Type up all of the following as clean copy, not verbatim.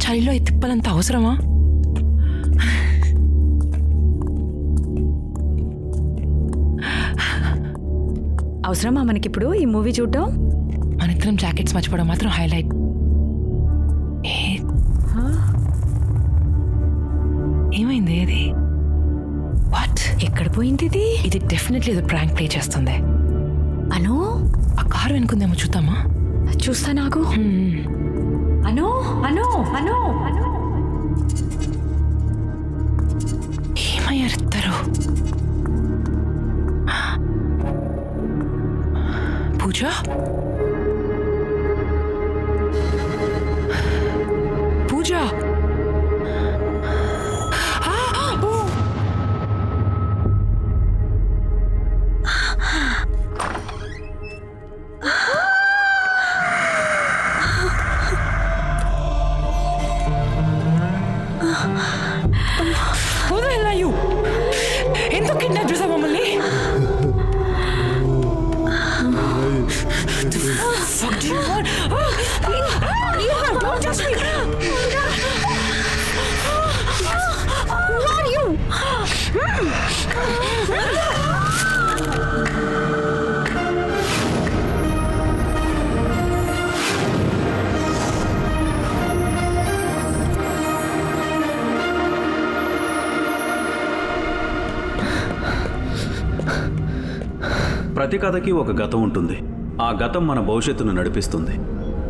చలిలో ఈ తిప్పలంత అవసరమా? అవసరమా మనకిప్పుడు ఈ మూవీ చూడటం? మనిద్దరం జాకెట్స్ మర్చిపోవడం మాత్రం హైలైట్. ఏమైంది? ఇది వాట్? ఎక్కడ పోయింది ఇది? ఇది డెఫినెట్లీ ఏదో ప్రాంక్ ప్లే చేస్తుంది. అను, ఆ కారు వెనుకుందేమో చూద్దామా? చూస్తా నాకు. అను అను అను అను ఏమయ్యారు ఇద్దరు? పూజ, పూజ, ఎందుకు కిడ్నాప్ చేసావు మమ్మల్ని? Fuck do you want? Don't touch me! Who are you? ప్రతి కథకి ఒక గతం ఉంటుంది. ఆ గతం మన భవిష్యత్తును నడిపిస్తుంది.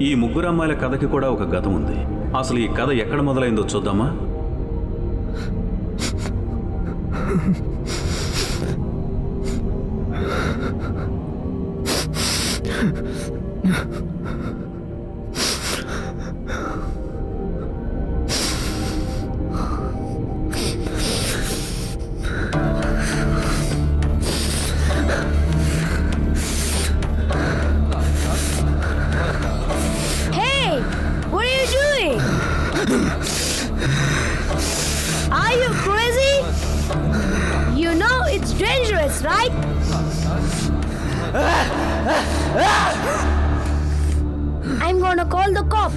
ఈ ముగ్గురు అమ్మాయిల కథకి కూడా ఒక గతం ఉంది. అసలు ఈ కథ ఎక్కడ మొదలైందో చూద్దామా? Hey, what are you doing? Are you crazy? You know it's dangerous, right? I'm gonna call the cop.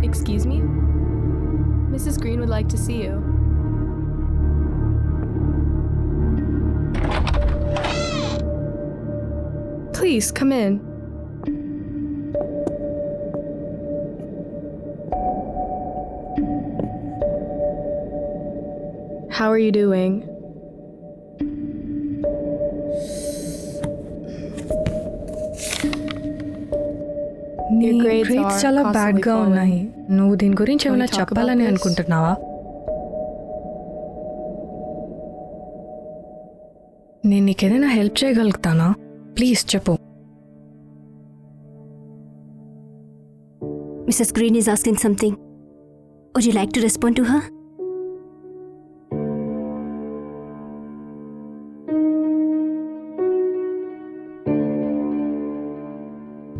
Excuse me? Mrs. Green would like to see you. Please, come in. How are you doing? నీ Your grades grades are చాలా constantly bad గా falling. ఉన్నాయి. నువ్వు దీని గురించి Can we ఏమైనా talk about చెప్పాలని this? అనుకుంటున్నావా? నేను నీకేదైనా హెల్ప్ చేయగలుగుతానా? ప్లీజ్ చెప్పు. Mrs. Green is asking something. Would you like to respond to her?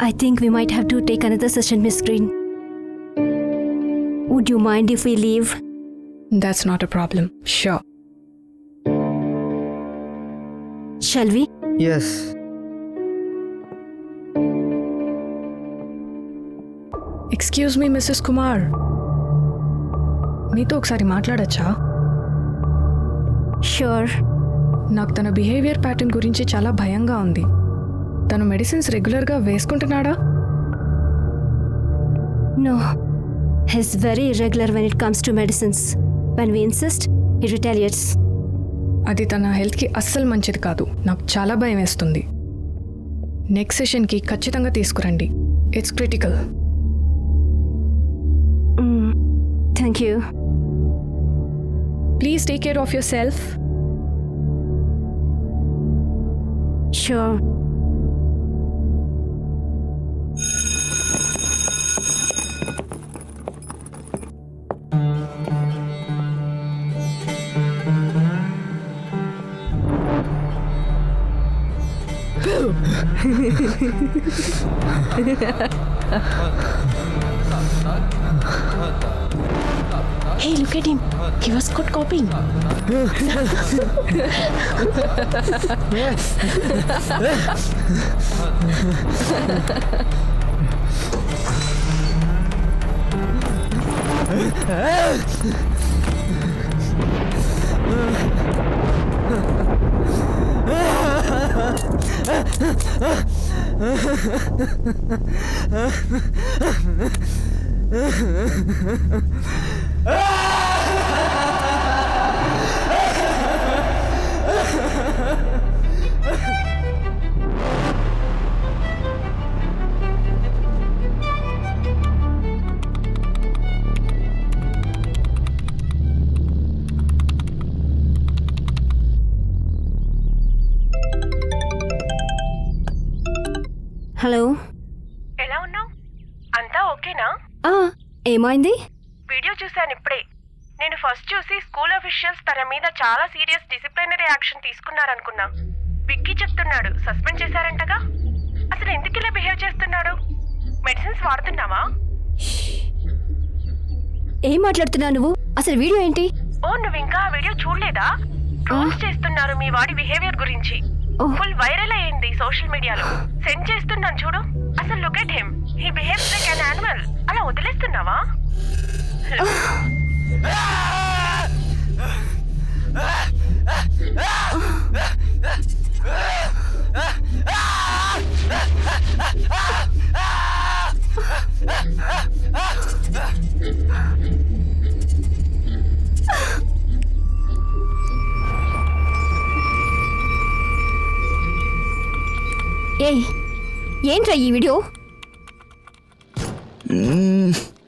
I think we might have to take another session, Miss Green. Would you mind if we leave? That's not a problem. Sure. Shall we? Yes. Excuse me Mrs Kumar, మీతో ఒకసారి మాట్లాడచ్చా? Sure. నాకు తన behaviour pattern గురించి చాలా భయంగా ఉంది. తను medicines రెగ్యులర్గా వేసుకుంటున్నాడా? No. He's very irregular when it comes to medicines. When we insist, he retaliates. అది తన హెల్త్కి అస్సలు మంచిది కాదు. నాకు చాలా భయం వేస్తుంది. నెక్స్ట్ సెషన్కి ఖచ్చితంగా తీసుకురండి. It's critical. Thank you. Please take care of your self. Sure. Hey, look at him. He was caught copying. Hello ఎలా ఉన్నావు? అంతా ఓకేనా? ఏమైంది? వీడియో చూశాను ఇప్పుడే. నేను ఫస్ట్ చూసి స్కూల్ అఫీషియల్స్ తన మీద చాలా సీరియస్ డిసిప్లినరీ యాక్షన్ తీసుకున్నారనుకున్నా. విక్కీ చెప్తున్నాడు సస్పెండ్ చేశారంటగా. అసలు ఎందుకు ఇలా బిహేవ్ చేస్తున్నాడు? మెడిసిన్స్ వాడుతున్నావా? ఏం మాట్లాడుతున్నావు నువ్వు? అసలు వీడియో ఏంటి? ఓ, నువ్వు ఇంకా ఆ వీడియో చూడలేదా? ట్రోల్స్ చేస్తున్నారు మీ వాడి బిహేవియర్ గురించి. ఫుల్ వైరల్ అయ్యింది సోషల్ మీడియాలో. సెండ్ చేస్తున్నాను చూడు. అసలు look at him. He behaves like an animal. అలా వదిలేస్తున్నావా? ఏయ్, ఏంట్రా ఈ వీడియో?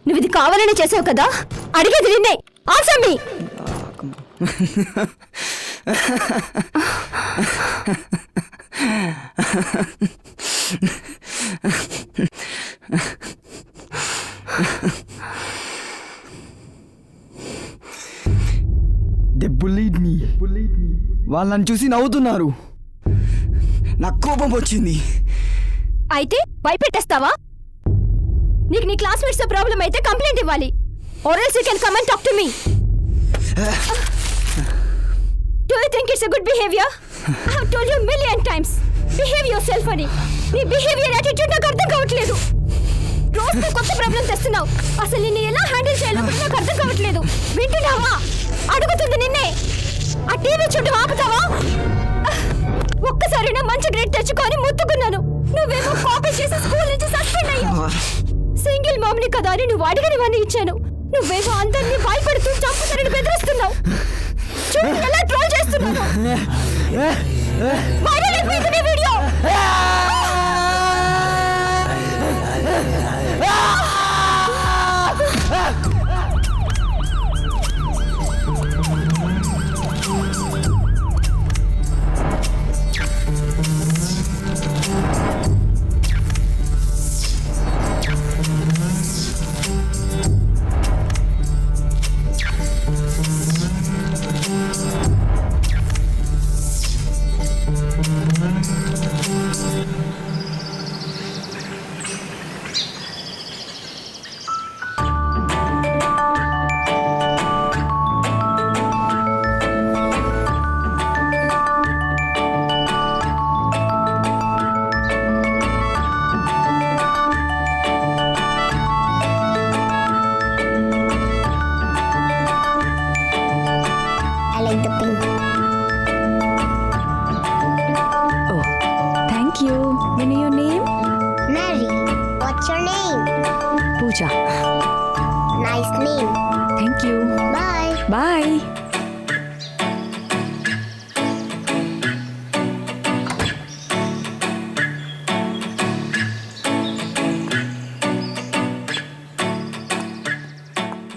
నువ్వు ఇది కావాలని చేసావు కదా? అడిగేది నిన్నే. Answer me. They bullied me. వాళ్ళు నన్ను చూసి నవ్వుతున్నారు. నాకు కోపం వచ్చింది. అయితే భయపెట్టేస్తావా? నీకు నీ క్లాస్మేట్స్ తో ప్రాబ్లం అయితే కంప్లైంట్ ఇవ్వాలి. Or else you can come and talk to me. Do you think it's a good behavior? I have told you a million times. Behave yourself అని. నీ బిహేవియర్ యాటిట్యూడ్ నాకు అర్థం కావట్లేదు. రోజు కొత్త ప్రాబ్లం తెస్తున్నావు. అసలు నిన్ను ఎలా హ్యాండిల్ చేయాలో కూడా నాకు అర్థం కావట్లేదు. వింటున్నావా? అడుగుతుంది నిన్నే. ఆ టీవీ చూడడం ఆపుతావా? ఒక్కసారి నా మంచి గ్రేడ్ తెచ్చుకొని ముత్తుకున్నాను. నువ్వేమో కాపీ చేసి స్కూల్ నుంచి సస్పెండ్ అయ్యావు. సింగిల్ మామ్ని కదా అని నువ్వు అడిగనివన్నీ ఇచ్చాను. నువ్వేమో అందరినీ భయపెడుతూ చంపుతారని బెదిరిస్తున్నావు. చూడు ఎలా ట్రోల్ చేస్తున్నావు. వైరల్ అయిపోయింది video. Pooja. Nice name. Thank you. Bye. Bye.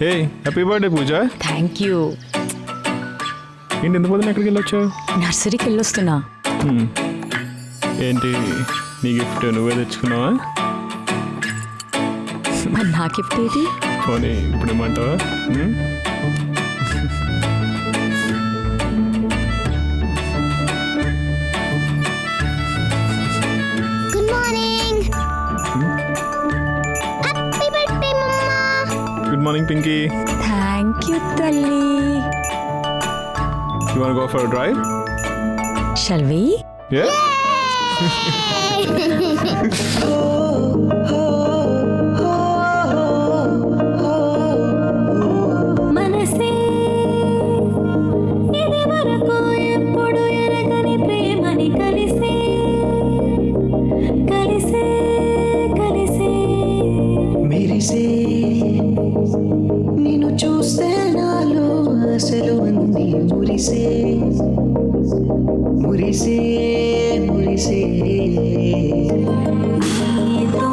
Hey happy birthday Pooja. Thank you. ఏంటి ఎంత పొద్దున ఎక్కడికి వెళ్ళొచ్చావు? నర్సరీకి వెళ్ళొస్తున్నా. ఏంటి నీ గిఫ్ట్ నువ్వే తెచ్చుకున్నావా? మరి నా గిఫ్ట్ ఏంటి? పోనీ ఇప్పుడు ఏమంటావా? Good morning. Happy birthday, Mama. Good morning Pinky. Thank you తల్లి. You want go for a drive? Shall we? Yeah. మనసే ఇది వరకు ఎప్పుడు ఎరగని ప్రేమని కలిసే కలిసే కలిసే మెరిసే నిన్ను చూస్తే నాలో అసలు అన్ని మురిసే మురిసే మురిసే నీతో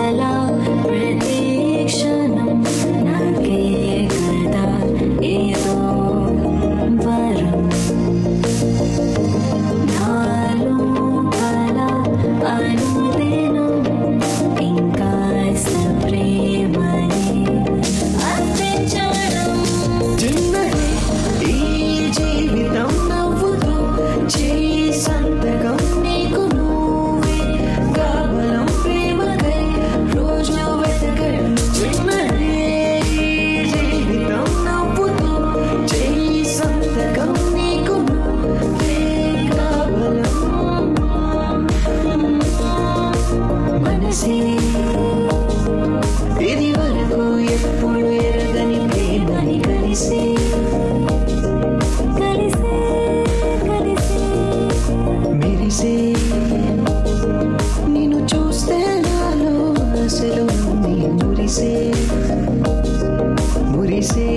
అలా ప్రతి క్షణం నాకే కదా ఏదో వరం నాలో కల అనుదినం ఇంకా ప్రేమని అందించడం చిన్నది ఈ జీవితం నవ్వుతూ చేయి సంతకం నీకు నువ్వే కావలం ప్రేమకై రోజు వెతకడం చిన్నది ఈ జీవితం నవ్వుతూ చేయి సంతకం నీకు నువ్వే కావలం మనసే ఇది వరకు ఎప్పుడు ఎరగని ప్రేమని కలిసే కలిసే కలిసే మెరిసే నిన్ను చూస్తే నాలో అసలు నీ మురిసే మురిసే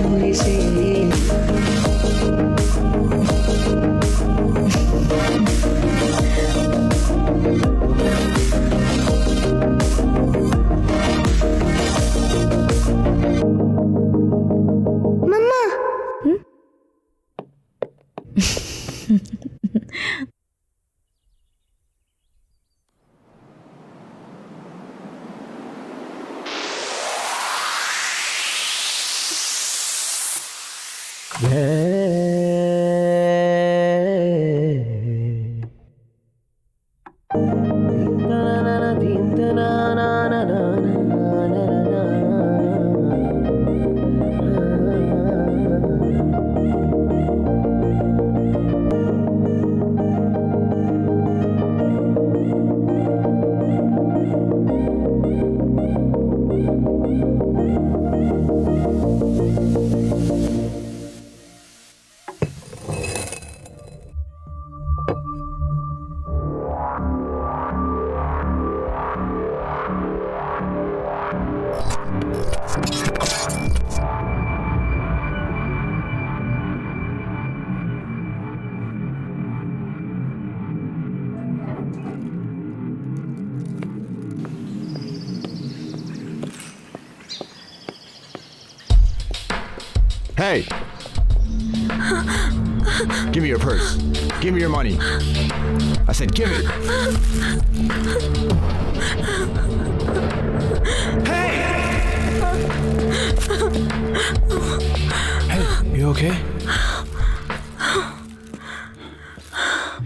మురిసే Mama, Hey! Give me your purse. Give me your money. I said, give it. Hey! Hey, you okay?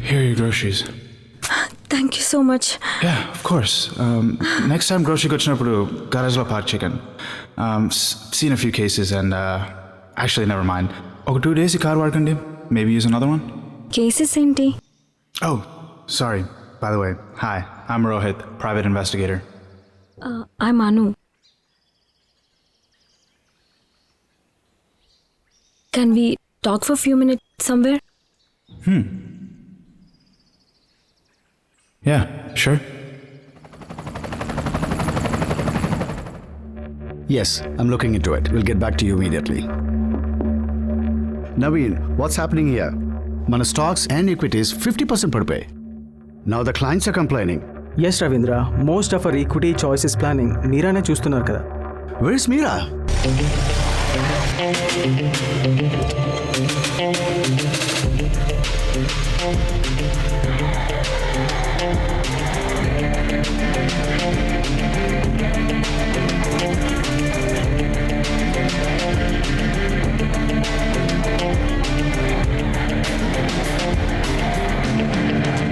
Here are your groceries. Thank you so much. Yeah, of course. Next time grocery వచ్చినప్పుడు garage లో park chicken. Seen a few cases and actually never mind. ఒక 2 days ఈ car వాడకండి. Maybe use another one. Cases ఏంటి? Oh, sorry. By the way, hi. I'm Rohit, private investigator. I'm Anu. Can we talk for a few minutes somewhere? Yeah, sure. Yes, I'm looking into it. We'll get back to you immediately. Naveen, what's happening here? Mana stocks and equities 50% padipayi. Now the clients are complaining. Yes, Ravindra. Most of our equity choices planning మీరానే చూస్తున్నారు కదా. Where's Meera?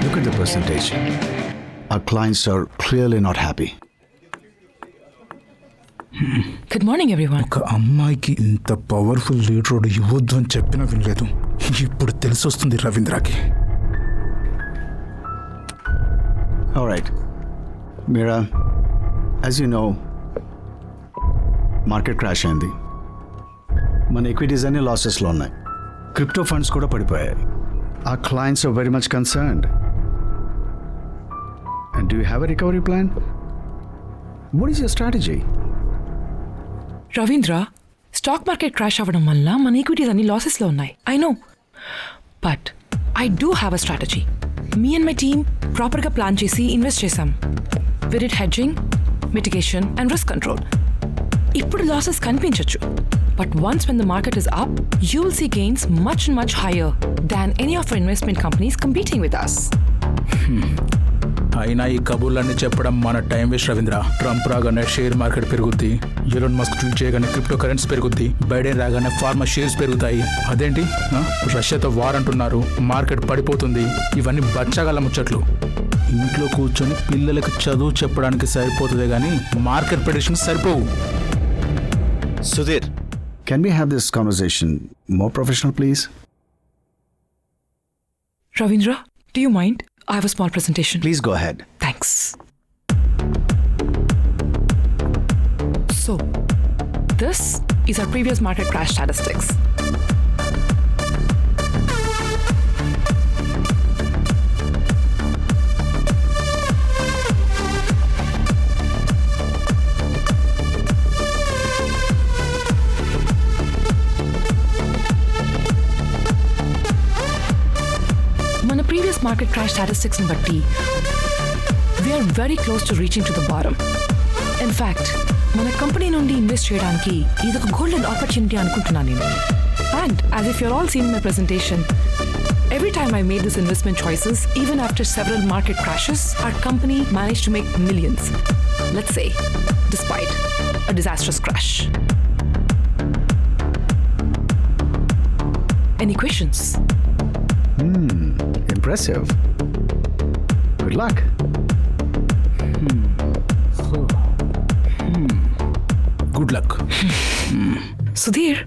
Look at the percentage. Our clients are clearly not happy. Good morning, everyone. ఒక అమ్మాయికి ఇంత powerful lead road ఇవ్వద్దు అని చెప్పినా వినలేదు. ఇప్పుడు తెలిసొస్తుంది రవీంద్రకి. All right. Mira, as you know, market crash అయింది. మన ఈక్విటీస్ అన్ని లాసెస్లో ఉన్నాయి. క్రిప్టో ఫండ్స్ కూడా పడిపోయాయి. Our clients are very much concerned. And do you have a recovery plan? What is your strategy? Ravindra, stock market crash అవ్వడం వల్ల మన ఈక్విటీస్ అన్ని లాసెస్లో ఉన్నాయి. I know, but I do have a strategy. Me and my team ప్రాపర్గా plan చేసి invest చేశాం. We did hedging, mitigation and risk control. ఇప్పుడు లాసెస్ కనిపించవచ్చు, but once when the market is up, you will see gains much much higher than any of our investment companies competing with us. అయినా ఈ కబుర్లన్నీ చెప్పడం మన time waste Ravindra. Trump రాగానే share market పెరుగుద్ది, Elon Musk tweet చేయగానే crypto currency పెరుగుద్ది, Biden రాగానే ఫార్మా షేర్స్ పెరుగుతాయి. అదేంటి రష్యాతో వార్ అంటున్నారు, మార్కెట్ పడిపోతుంది. ఇవన్నీ బచ్చగల ముచ్చట్లు. ఇంట్లో కూర్చొని పిల్లలకు చదువు చెప్పడానికి సరిపోతుంది కానీ మార్కెట్ ప్రెడిక్షన్స్ సరిపోవు. Sudhir, can we have this conversation more professional, please? Ravindra, do you mind? I have a small presentation. Please go ahead. Thanks. So, this is our previous market crash statistics. మన previous market crash statistics ని బట్టి we are very close to reaching to the bottom. In fact, మన company నుండి invest చేయడానికి ఇది ఒక golden opportunity అనుకుంటున్నాను నేను. And as if you're all seen in my presentation, every time I made this investment choices, even after several market crashes, our company managed to make millions. Let's say, despite a disastrous crash. Any questions? Impressive. Good luck. Good luck. Sudheer,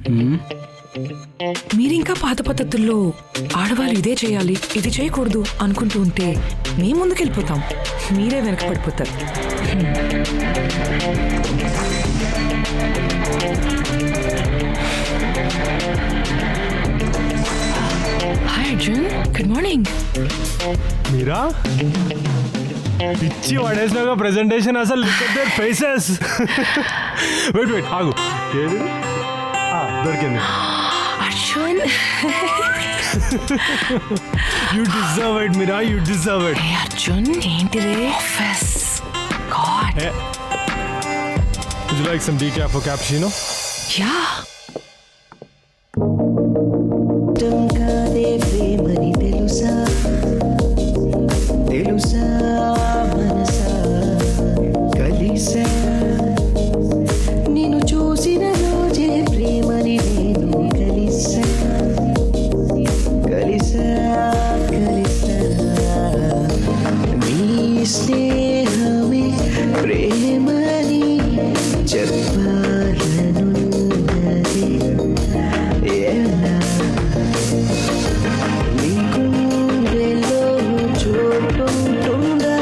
మీరింకా పాత పద్ధతుల్లో ఆడవాళ్ళు ఇదే చేయాలి, ఇది చేయకూడదు అనుకుంటూ ఉంటే మేము ముందుకెళ్ళిపోతాం, మీరే వెనకపడిపోతారు. Hi Arjun, good morning. Meera పిచ్చి పడేసినాక ప్రెజెంటేషన్ అసలు ఫేసెస్. వెయిట్ ఆగు, ఏది దొరికింది. Arjun, you deserve it Meera, you deserve it. Arjun ఏంటిదే office god. Would you like some decaf for cappuccino? Yeah. దంకాదే ప్రేమని తెలుసా తెలుసా మనసా కలిసా నిన్ను చూసిన రోజే ప్రేమని నేను కలిసా కలిసా కలిసా నీ స్నేహమే ప్రేమని చెప్పాలనున్నది ఎలా నీ గుండెలో చోటుంటుందా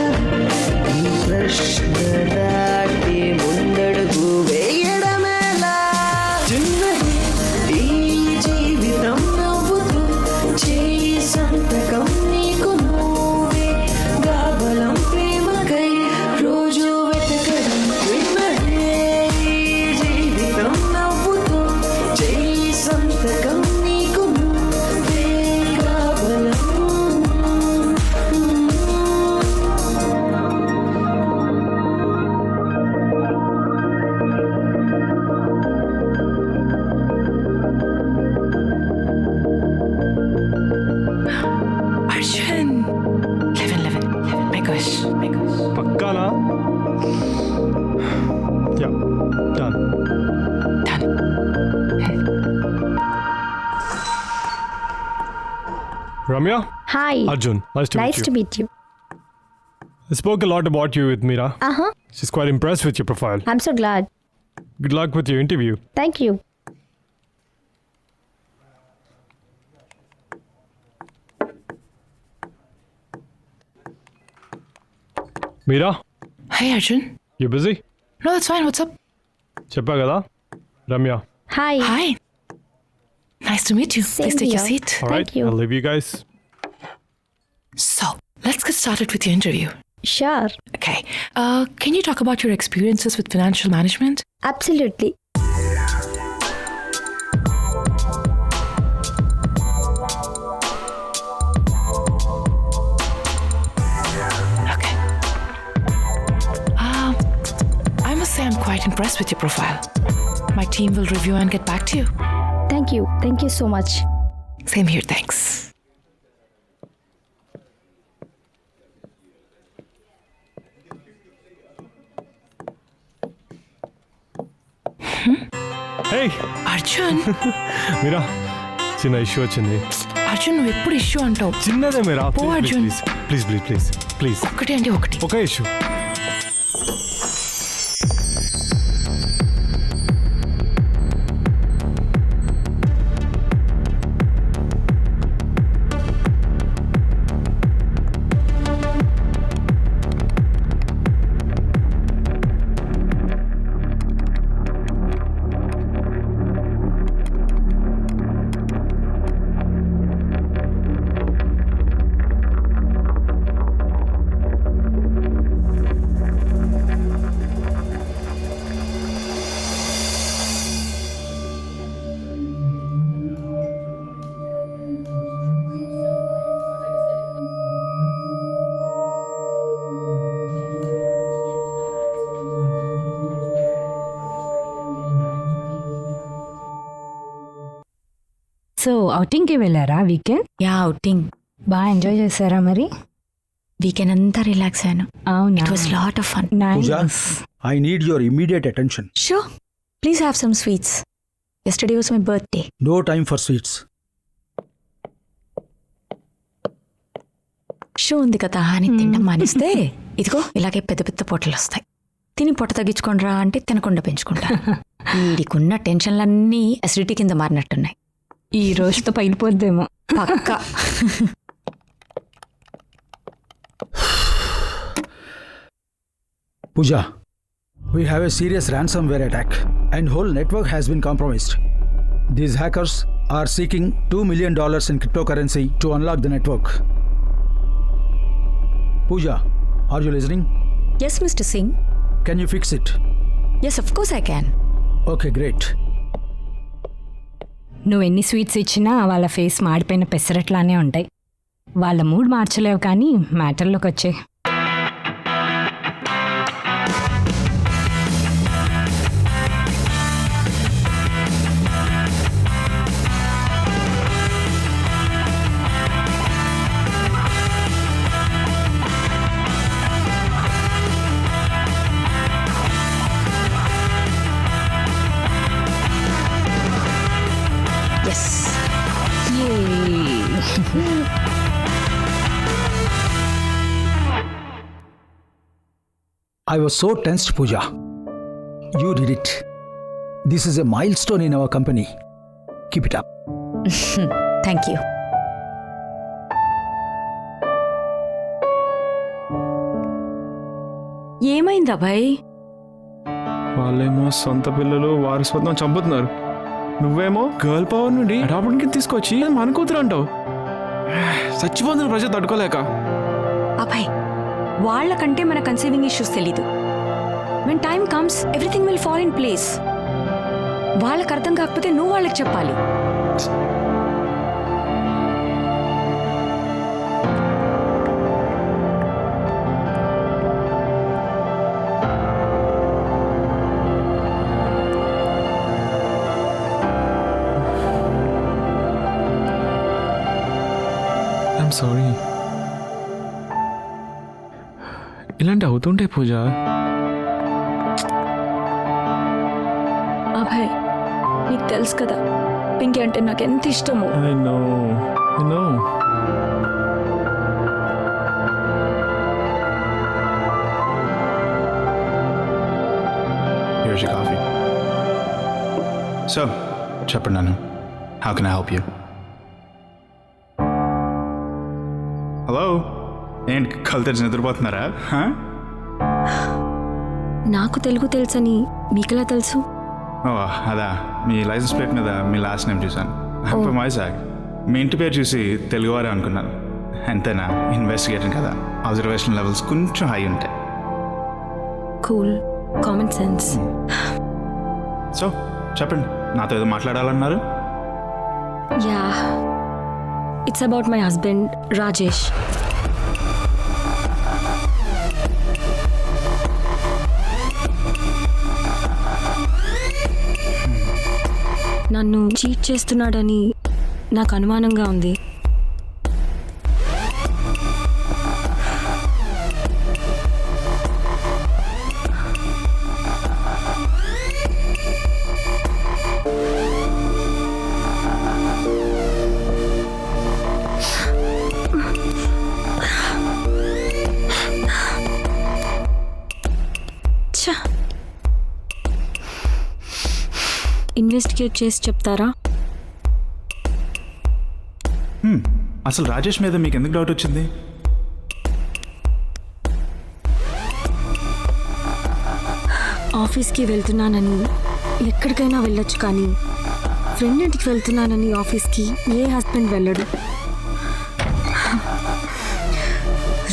ఈ ప్రశ్న దాటి ముందడుగు వేయడమేలా చిన్నది ఈ జీవితం నవ్వుతూ చేయి సంతకం నీకు నువ్వే గాబలం ప్రేమకై రోజు వెతకడం చిన్నది ఈ జీవితం నవ్వుతూ చేయి సంతకం నీకు నువ్వే గాబలం. అర్జున్, 11. My gosh. పక్కానా? Yeah, done. Ramya? Hi. Arjun, nice to Nice meet to you. meet you. I spoke a lot about you with Meera. Uh-huh. She's quite impressed with your profile. I'm so glad. Good luck with your interview. Thank you. Meera, Hi, Arjun. you busy? No, that's fine. What's up? చెప్పా కదా Ramya. Hi. Hi. Nice to meet you. Same Please take your here. seat. All right, Thank you. I'll leave you guys. So, let's get started with your interview. Sure. Okay. Can you talk about your experiences with financial management? Absolutely. Okay. I must say I'm quite impressed with your profile. My team will review and get back to you. Thank you. Thank you so much. Same here, thanks. Hey, Arjun మీరా, చిన్న issue వచ్చింది. అర్జున్ నువ్వు ఎప్పుడు issue అంటావు? చిన్నదే మీరా. పో Arjun. Please please please please. ఒకటి అంటే ఒకటి. ఒక ఇష్యూ. సో అవుటింగ్కి వెళ్ళారా వీకెండ్? Yeah, outing. బాగా ఎంజాయ్ చేశారా మరి? వీకెండ్ అంతా రిలాక్స్ అయ్యాను. అవునా? It was lot of fun. Nice. I need your immediate attention. Sure. Please have some sweets. Yesterday was my birthday. No time for sweets. Show ఉంది కదా అని తినడం మానేస్తే ఇదిగో ఇలాగే పెద్ద పెద్ద పొట్టలు వస్తాయి. తిని పొట్ట తగ్గించుకోండిరా అంటే తినకుండా పెంచుకుంటా. వీడికున్న టెన్షన్లన్నీ అసిడిటీ కింద మారినట్టున్నాయి. ఈ రోజుతో పగిలిపోద్దేమో. పక్కా. Pooja, we have a serious ransomware attack and whole network has been compromised. These hackers are seeking $2 million in cryptocurrency to unlock the network. Pooja, are you listening? Yes, Mr. Singh. Can you fix it? Yes, of course I can. Okay, great. నువ్వు ఎన్ని sweets ఇచ్చినా వాళ్ళ face మాడిపోయిన పెసరట్లానే ఉంటాయి. వాళ్ళ mood మార్చలేవు కానీ మ్యాటర్లోకి వచ్చే. Yes. I was so tensed, Pooja. You did it. This is a milestone in our company. Keep it up. Thank you. ఏమైంది అబ్బాయి? వాళ్ళేమో సొంత పిల్లలు వారసత్వం చంపుతున్నారు. నువ్వేమో గర్ల్ పవర్ నుండి అడాప్ట్కి తీసుకొచ్చి మన కూతురు అంటావు. చచ్చిపోతున్న ప్రజలు తట్టుకోలేక. అబ్బాయి, వాళ్ళకంటే మన కన్సీవింగ్ ఇష్యూస్ తెలీదు. When time comes everything will fall in place. వాళ్ళకి అర్థం కాకపోతే నువ్వు వాళ్ళకి చెప్పాలి. I'm sorry. ఇలాంటి అవుతుంటాయి పూజ. అభయ్, నీకు తెలుసు కదా పింకీ అంటే నాకు ఎంత ఇష్టమో. I know. Here's your coffee. So చెప్పండి నన్ను, how can I help you? Hello, ఏంటి కళ్ళు తెరిచి నిద్రపోతున్నారా? నాకు తెలుగు తెలుసని మీకెలా తెలుసు? ఓ అదా, మీ లైసెన్స్ ప్లేట్ మీద మీ లాస్ట్ నేమ్ చూశాను. వైజాగ్. మీ ఇంటి పేరు చూసి తెలుగువారే అనుకున్నాను. అంతేనా? ఇన్వెస్టిగేషన్ కదా, అబ్జర్వేషన్ లెవెల్స్ కొంచెం హై ఉంటాయి. Cool, common sense. సో చెప్పండి, నాతో ఏదో మాట్లాడాలన్నారు? Yeah, it's about my husband Rajesh. నన్ను చీట్ చేస్తున్నాడని నాకు అనుమానంగా ఉంది. ఇన్వెస్టిగేట్ చేసి చెప్తారా? అసలు రాజేష్ మీద మీకు ఎందుకు డౌట్ వచ్చింది? ఆఫీస్కి వెళ్తున్నానని ఎక్కడికైనా వెళ్ళొచ్చు, కానీ ఫ్రెండ్ ఇంటికి వెళ్తున్నానని ఆఫీస్కి ఏ హస్బెండ్ వెళ్ళడు.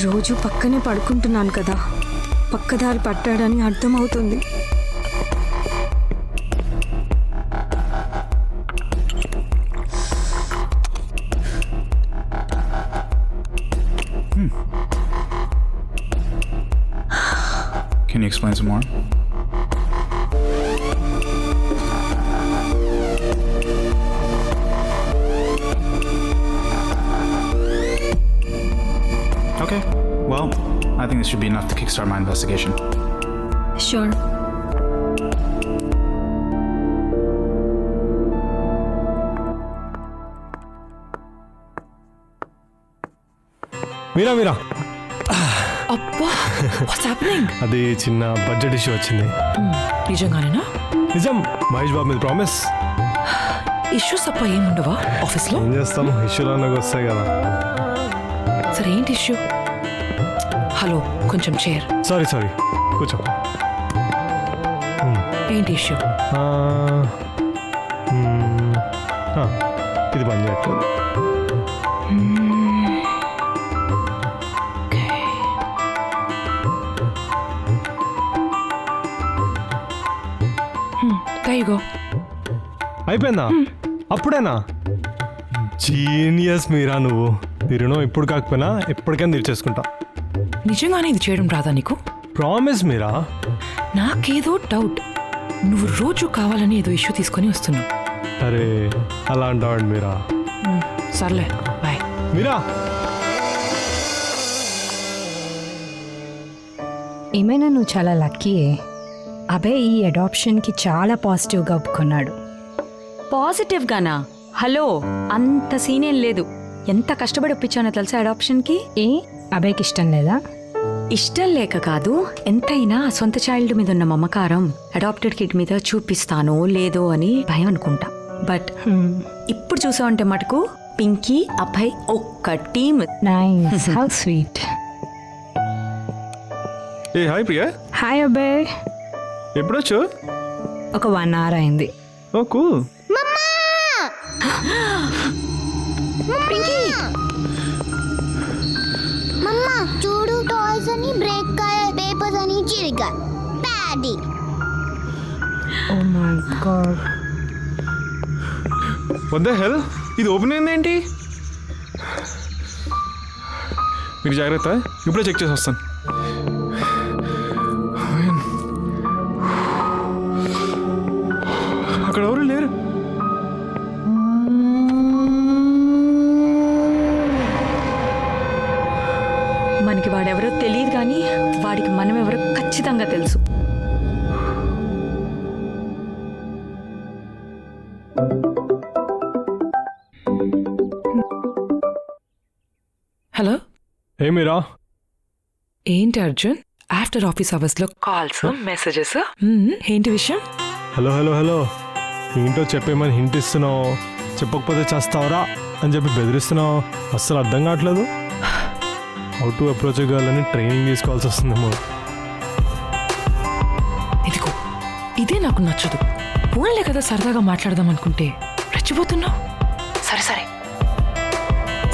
రోజు పక్కనే పడుకుంటున్నాను కదా, పక్కదారి పట్టాడని అర్థమవుతుంది. Can you explain some more? Okay, well, I think this should be enough to kickstart my investigation. Sure. మీరా మీరా, అబ్బా, వాట్స్ హ్యాపెనింగ్? అది చిన్న బడ్జెట్ ఇష్యూ వచ్చింది. నిజంగానేనా? నిజం, మహేష్ బాబు మీద ప్రామిస్. ఇష్యూస్ తప్ప ఏముండవా ఆఫీస్లో? ఏం చేస్తాం, ఇష్యూలో నాకు వస్తాయి కదా. సరే, ఏంటి ఇష్యూ? హలో, కొంచెం చైర్. సారీ కూర్చో. ఏంటి ఇష్యూ? ఇది పని చేయట్లేదు. అయిపోయిందా? అప్పుడేనా? జీనియస్ మీరా నువ్వు. తీరునో ఇప్పుడు కాకపోయినా ఎప్పటికైనా తీర్చేసుకుంటా. నిజంగానే ఇది చేయడం రాదా నీకు? ప్రామిస్ మీరా. నాకేదో డౌట్, నువ్వు రోజు కావాలని ఏదో ఇష్యూ తీసుకొని వస్తున్నావు. అరే అలా అంటావండి మీరా. సర్లే, బాయ్. మీరా, ఏమైనా నువ్వు చాలా లక్కీయే. అభయ్ ఈ అడాప్షన్కి చాలా పాజిటివ్గా ఒప్పుకున్నాడు. పాజిటివ్గానా? హలో, అంత సీన్ ఏం లేదు. ఎంత కష్టపడి ఒప్పించానో తెలుసా అడాప్షన్కి. ఏ అభయ్కి ఇష్టం లేదా? ఇష్టం లేక కాదు, ఎంతైనా సొంత చైల్డ్ మీద ఉన్న మమకారం అడాప్టెడ్ కిడ్ మీద చూపిస్తానో లేదో అని భయం అనుకుంటా. బట్ ఇప్పుడు చూసావంటే మటుకు పింకీ అభయ్ ఒక్క team. Nice, how sweet. Hey hi Priya. Hi Abhay. ఎప్పుడొచ్చు? ఒక 1 hour అయింది. Oh cool. మమ్మా చూడు, టాయ్స్ అని బ్రేక్ అయ్యాయి, పేపర్స్ అని చిరిగాయి. Daddy, oh my god, what the hell? ఇది ఓపెన్ అయింది ఏంటి? మీరు జాగ్రత్త, ఇప్పుడే చెక్ చేసి వస్తాను. అక్కడ ఎవరు లేరు. మనకి వాడెవరో తెలియదు, కానీ వాడికి మనం ఎవరో ఖచ్చితంగా తెలుసు. హలో. ఏ మీరా. ఏంటి అర్జున్, ఆఫ్టర్ ఆఫీస్ అవర్స్ లో కాల్స్ మెసేజెస్? ఏంటి విషయం? హలో హలో హలో, ఏంటో చెప్పేమని హింట్ ఇస్తున్నావు, చెప్పకపోతే చేస్తావరా అని చెప్పి బెదిరిస్తున్నావు. అస్సలు అర్థం కావట్లేదు. How to approach girl training తీసుకోవాల్సి వస్తుందేమో. ఇదిగో ఇదే నాకు నచ్చదు. ఫోన్లే కదా సరదాగా మాట్లాడదాం అనుకుంటే రెచ్చిపోతున్నావు. సరే సరే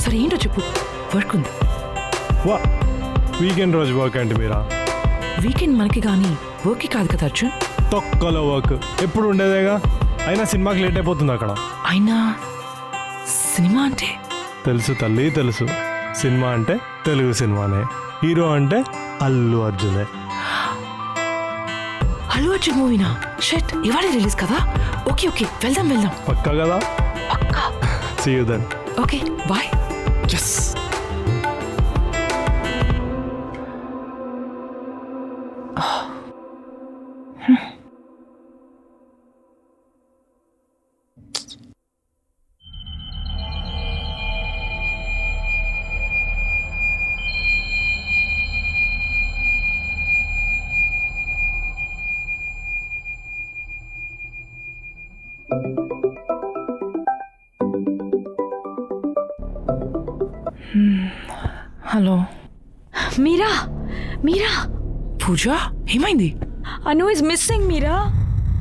సరే ఏంటో చెప్పు. వర్క్ ఉంది. వా వీకెండ్ రోజు వర్క్ అంటే మీరా? వీకెండ్ మనకి కానీ వర్క్కి కాదు కదా అర్జున్. తొక్కలో వర్క్ ఎప్పుడు ఉండేదేగా. అయినా సినిమాకి లేట్ అయిపోతుంది అక్కడ. అయినా సినిమా అంటే తెలుసు తల్లి తెలుసు. సినిమా అంటే తెలుగు సినిమానే. హీరో అంటే అల్లు అర్జునే. అల్లు అర్జున్ మూవీనా? షట్, ఇవాళే రిలీజ్ కదా. ఓకే ఓకే వెళ్దాం వెళ్దాం. పక్కా కదా? పక్కా. See you then. Okay bye. Yes. Hello Meera? Meera? Pooja ఏమైంది? Anu is missing. మీరా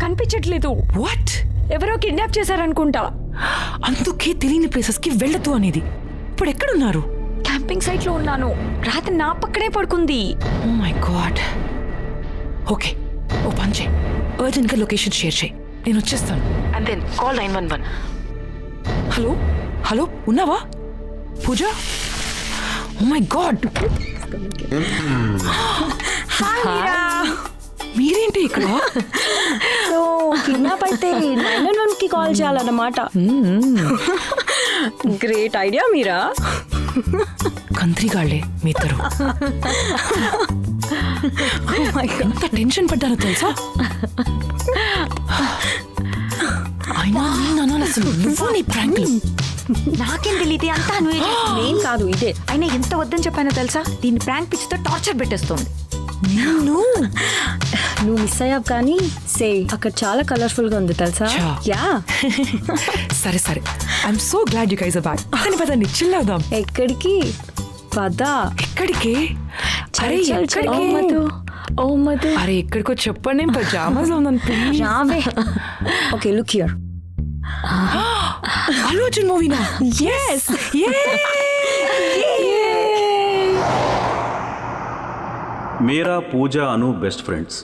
కనిపించట్లేదు. వాట్? ఎవరో కిడ్నాప్ చేశారనుకుంటా. అందుకే తెలియని ప్లేసెస్కి వెళ్ళదు అనేది. ఇప్పుడు ఎక్కడున్నారు? క్యాంపింగ్ సైట్లో ఉన్నాను. రాత్రి నా పక్కనే పడుకుంది. Oh my god. ఓకే ఓ పని చేయి, అర్జెంట్గా లొకేషన్ షేర్ చేయి, నేను వచ్చేస్తాను. And then call 911. Hello hello ఉన్నావా పూజ? ఓ మై గాడ్. మీరేంటి ఇక్కడ? సో కిడ్నాప్ అయితే 911కి కాల్ చేయాలన్నమాట. గ్రేట్ ఐడియా మీరా. కంత్రిగాళ్లే మీ ఇద్దరు. ఎంత టెన్షన్ పడ్డానో తెలుసా? అయినా నేను అనాలి అసలు. నువ్వు నీ ప్రాంకులు నాకేం తెలియదు. అంతా నేను కాదు ఇదే. అయినా ఎంత వద్దని చెప్పానో తెలుసా? దీన్ని ప్రాంక్ పిచ్చితో టార్చర్ పెట్టేస్తుంది. నువ్వు మిస్ అయ్యావు కానీ సే అక్కడ చాలా కలర్ఫుల్ గా ఉంది తెలుసా? యా. సరే సరే, I'm so glad you guys are back. పదండి చిల్ అవుదాం. ఎక్కడికి? పద. ఎక్కడికి? అరే ఎక్కడికి? ఓ మధు. అరే ఎక్కడికో చెప్పండి. పజామాస్ ఉందని ప్లీజ్. రావే. Okay look here. Allu Arjun మూవీనా? yes. Meera, Pooja, Anu best friends.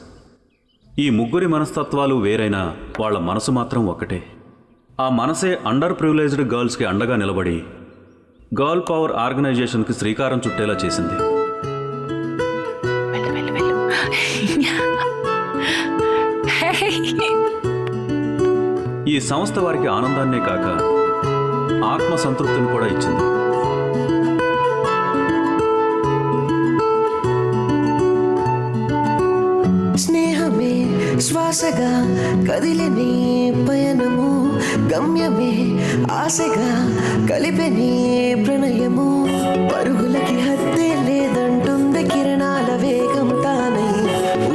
ఈ ముగ్గురి మనస్తత్వాలు వేరైనా వాళ్ళ మనసు మాత్రం ఒకటే. ఆ మనసే అండర్ ప్రివిలేజ్డ్ గర్ల్స్కి అండగా నిలబడి గర్ల్ పవర్ ఆర్గనైజేషన్కి శ్రీకారం చుట్టేలా చేసింది. ఈ సంస్థ వారికి ఆనందాన్నే కాక ఆత్మసంతృప్తిని కూడా ఇచ్చింది. స్నేహమే శ్వాసగా కదిలిని పయనము, గమ్యమే ఆశగా కలిపెని ప్రణయము. పరుగులకి హద్దే లేదంటుంది కిరణాల వేగం తానై,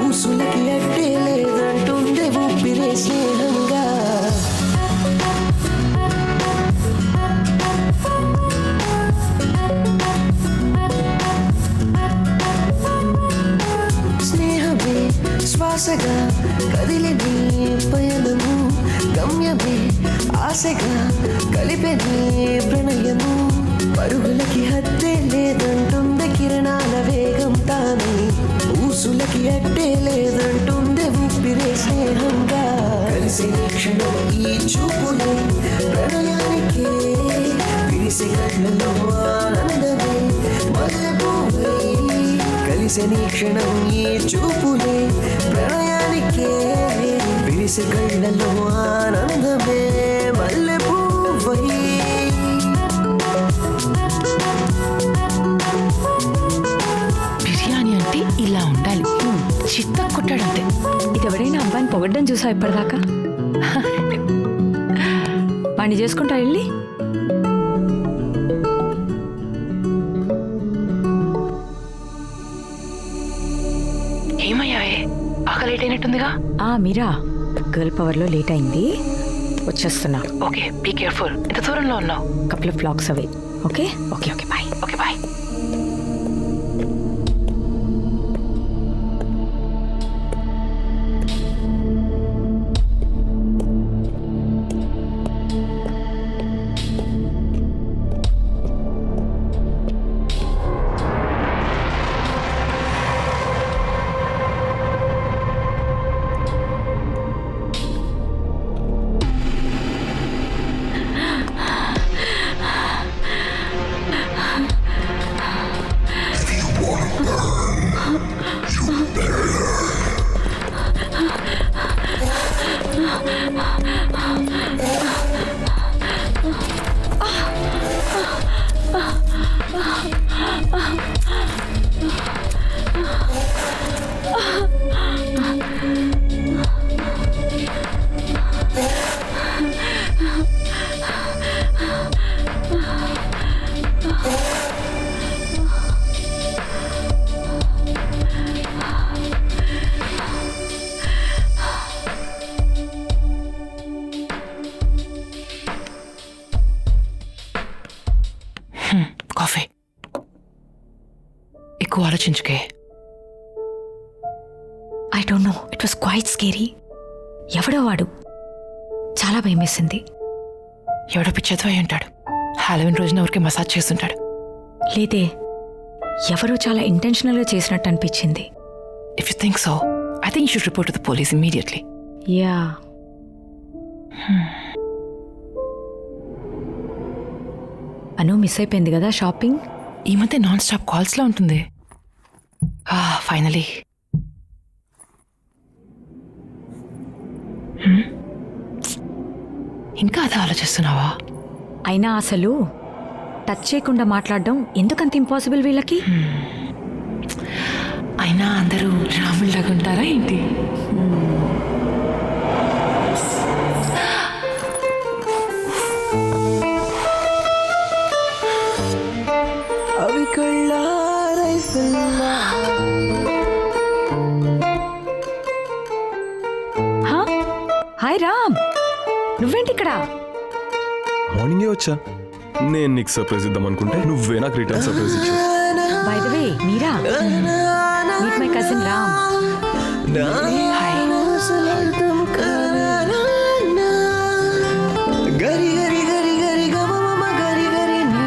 ఊసులకి అట్టే లేదంటుంది ఊపిరే స్నేహంగా. స్నేహమే శ్వాసగా కదిలిని పయనము, గమ్యమే ఆశగా కలిపెని ప్రణయము. పరుగులకి హద్దే లేదంటుంది కిరణాల వేగం తానై, ఊసులకి అట్టే లేదంటుంది ఊపిరే స్నేహంగా. కలిసి క్షణం ఈ చూపులే ప్రణయానికి, విరిసే కళ్ళలో ఆనందమే మల్లెపూవై. కలిసి క్షణం ఈ చూపులే ప్రణయానికి, విరిసే కళ్ళలో ఆనందమే మల్లెపూవై. బిర్యానీ అంటే ఇలా ఉండాలి. చిత్త కొట్టాడంతే. ఇది ఎవడైనా అబ్బాయిని పొగడ్డం చూసా ఇప్పటిదాకా? వాడిని చేసుకుంటా వెళ్ళి. ఏమయ్యావే? బాగా లేట్ అయినట్టుందిగా. మీరా, గర్ల్ పవర్లో లేట్ అయింది. వచ్చేస్తున్నా. Okay, be careful. ఎంత దూరంలో ఉన్నావు? కపుల్ ఆఫ్ బ్లాక్స్ అవే. Okay okay okay bye. Okay bye. Coffee. ఎక్కువ ఆలోచించుకే. I don't know, it was quite scary. ఎవడో వాడు, చాలా భయం వేసింది. ఎవడో పిచ్చెత్వ అయి ఉంటాడు. హాలోవిన్ రోజున ఊరికి మసాజ్ చేస్తుంటాడు. లేదే, ఎవరో చాలా ఇంటెన్షనల్గా చేసినట్టు అనిపించింది. If you think so, I think you should report to the police immediately. Yeah. Anu miss అయిపోయింది కదా షాపింగ్. ఈ మధ్య నాన్ స్టాప్ కాల్స్లో ఉంటుంది. ఫైనలీ. ఇంకా అదే ఆలోచిస్తున్నావా? అయినా అసలు టచ్ చేయకుండా మాట్లాడడం ఎందుకంత ఇంపాసిబుల్ వీళ్ళకి? అయినా అందరూ రాముల్లాగా ఉంటారా ఏంటి? అవి కళ్ళారై హాయ్ రామ్, నువ్వేంటి ఇక్కడ? మార్నింగే వచ్చా. నేను నీకు సర్ప్రైజ్ ఇద్దాం అనుకుంటే నువ్వే నాకు రిటర్న్ సర్ప్రైజ్ ఇచ్చావు. By the way Meera, meet my cousin Ram. Hi. గరి గరి గరి గరి గమ మమ గరి గరి నీ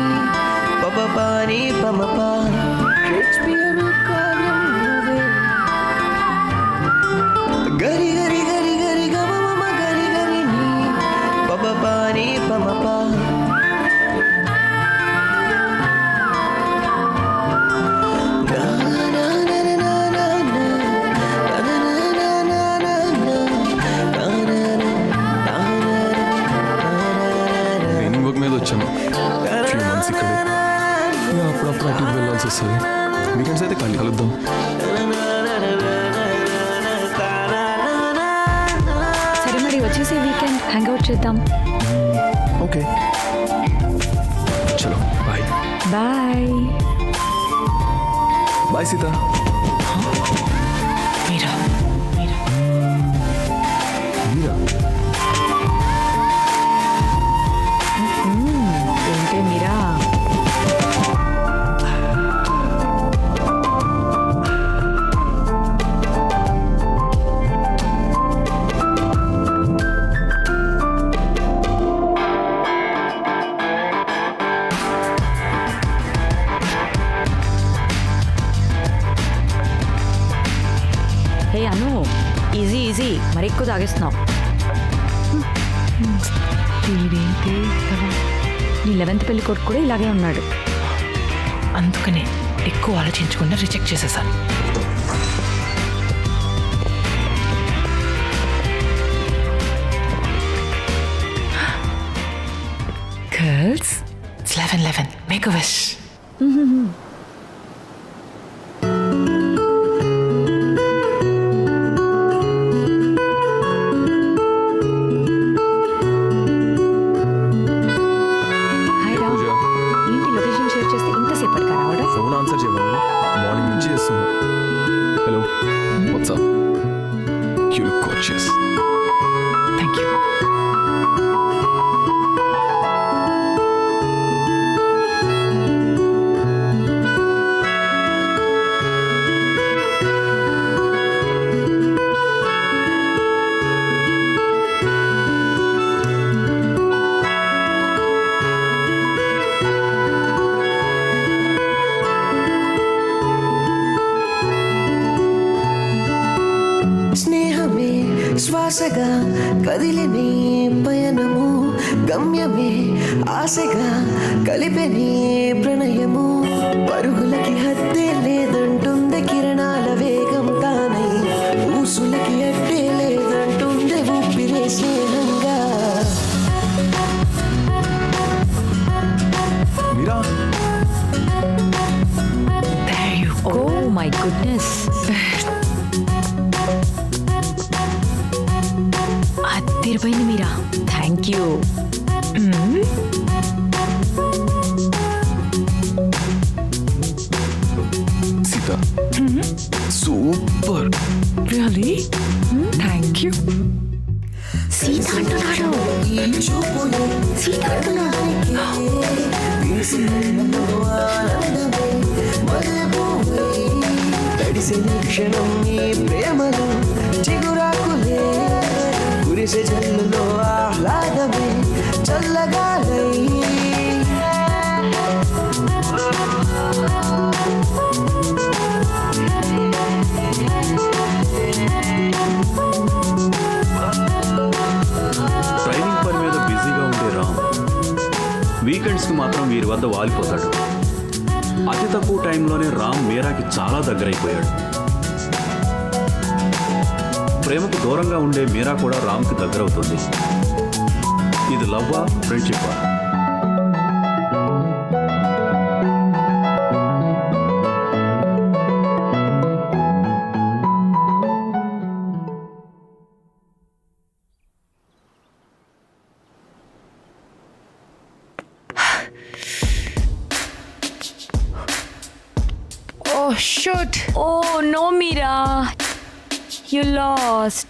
పప పాని పమ పా షేక్స్పియర్ కావ్యం నువ్వే. గరి గరి గరి గరి గమ మమ గరి గరి నీ పప పాని పమ పా. వచ్చాను ఫ్యూ మంత్స్ ఇక్కడే. అప్పుడప్పుడు అటు వెళ్ళాల్సి వస్తుంది. వీకెండ్స్ అయితే కలుద్దాం. సరే మరి వచ్చేసి వీకెండ్ హ్యాంగ్అవుట్ చేద్దాం. ఓకే చలో bye. Bye bye Sita. Meera Meera ఏంటే మీరా? హే అను, ఈజీ ఈజీ, మరి ఎక్కువ తాగేస్తున్నావు. వీడేంటి నీ 11th పెళ్లి కొడుకు కూడా ఇలాగే ఉన్నాడు. అందుకనే ఎక్కువ ఆలోచించకుండా రిజెక్ట్ చేసేసాను. Girls, it's 11:11. Make a wish. What's up? You look gorgeous. Thank you. దిశగా కదిలి నీ పయనము గమ్యమే ఆశగా కలిపే నీ ప్రణయము పరుగులకి హద్దే లేదంటుంది కిరణాల వేగం తానై ఊసులకి అడ్డే లేదంటుంది ఊపిరే స్నేహంగా మీరా There you go. Oh my goodness. అదిరిపోయింది Meera. Thank you. Sita super. Really thank you. Sita అంటున్నాడు. సీత అంటున్నాడు. తడిసిన క్షణం నీ ప్రేమలో చిగురాకులే కురిసే జల్లులో ఆహ్లాదమే చల్లగాలై ట్రైనింగ్ పని మీద బిజీగా ఉండే రామ్ వీకెండ్స్కి మాత్రం వీరి వద్ద వాలిపోతాడు. అతి తక్కువ టైంలోనే రామ్ మీరాకి చాలా దగ్గరైపోయాడు. ప్రేమకు దూరంగా ఉండే మీరా కూడా రామ్కి దగ్గరవుతుంది. ఇది లవ్వా ఫ్రెండ్షిప్పా? Oh shoot. Oh no, Meera. You lost.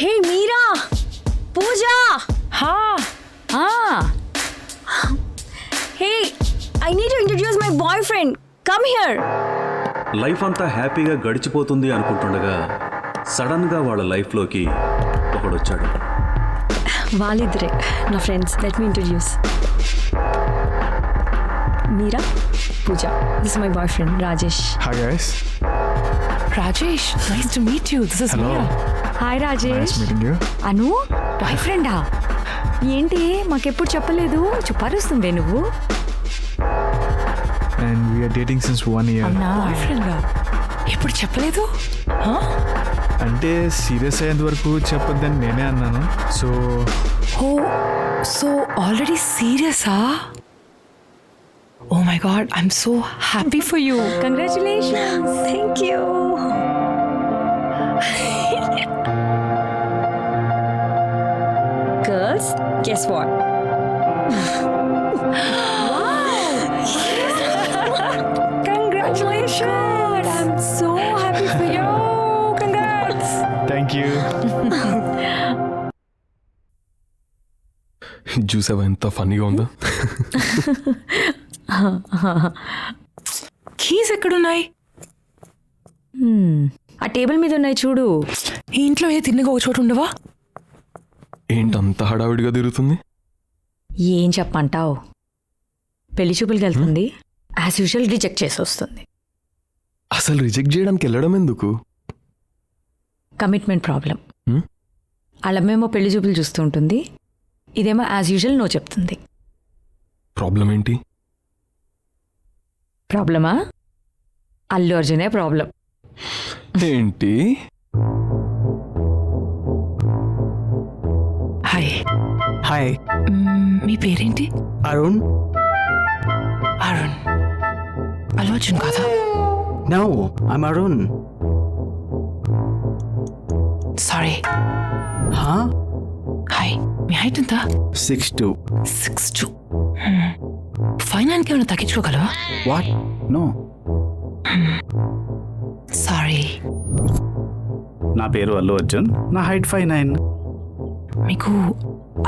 Hey, Meera. Pooja. Ha. Ah. Hey, I need to introduce my boyfriend. Come here. Life అంతా హ్యాపీగా గడిచిపోతుంది అనుకుంటుండగా సడన్గా వాళ్ళ లైఫ్లోకి ఒకడొచ్చాడు. వాళ్ళిద్దరే నా friends. Let me introduce. Meera, Pooja. This my boyfriend Rajesh. Hi guys. Rajesh, nice to meet you. This is Meera. Hi Rajesh. Meeting you. Anu బాయ్ ఫ్రెండా? ఏంటి మాకెప్పుడు చెప్పలేదు? చెప్పారుస్తుందే నువ్వు. And we're dating since 1 year. బాయ్ ఫ్రెండా? ఎప్పుడు చెప్పలేదు? అంటే సీరియస్ అయ్యేంత వరకు చెప్పొద్దని నేనే అన్నాను. సో సో ఆల్రెడీ సీరియసా? Oh my god, I'm so happy for you. Congratulations. Thank you. Girls, guess what? Congratulations. I'm so happy for you. Congrats. Thank you. చూసావా ఎంత ఫన్నీగా ఉందో? కీస్ ఎక్కడున్నాయి? ఆ టేబుల్ మీద ఉన్నాయి చూడు. ఈ ఇంట్లో ఏ తిన్నగా ఒక చోటు ఉండవా? ఏంటంత హడావిడిగా తిరుగుతుంది? ఏం చెప్పంటావు? పెళ్లి చూపులకి వెళ్తుంది, యాజ్ యూజువల్ రిజెక్ట్ చేసి వస్తుంది. అసలు రిజెక్ట్ చేయడానికి వెళ్ళడం ఎందుకు? Commitment problem. వాళ్ళమ్మేమో పెళ్లి చూపులు చూస్తూ ఉంటుంది, ఇదేమో యాజ్ యూజువల్ నో చెప్తుంది. ప్రాబ్లం ఏంటి? ప్రాబ్లమా? అల్లు అర్జునే ప్రాబ్లం. ఏంటి? హాయ్. హాయ్. మీ పేరేంటి? అరుణ్. అరుణ్. అల్లు అర్జున్ కాదా? No, I'm Arun. Sorry. Hi. మీ హైట్ ఎంత? 6'2". 6'2". ఫైనాన్కి ఏమైనా తగ్గించుకోగలవా? వాట్? నో. సారీ. నా పేరు అల్లు అర్జున్. నా హైట్ 5'9". మీకు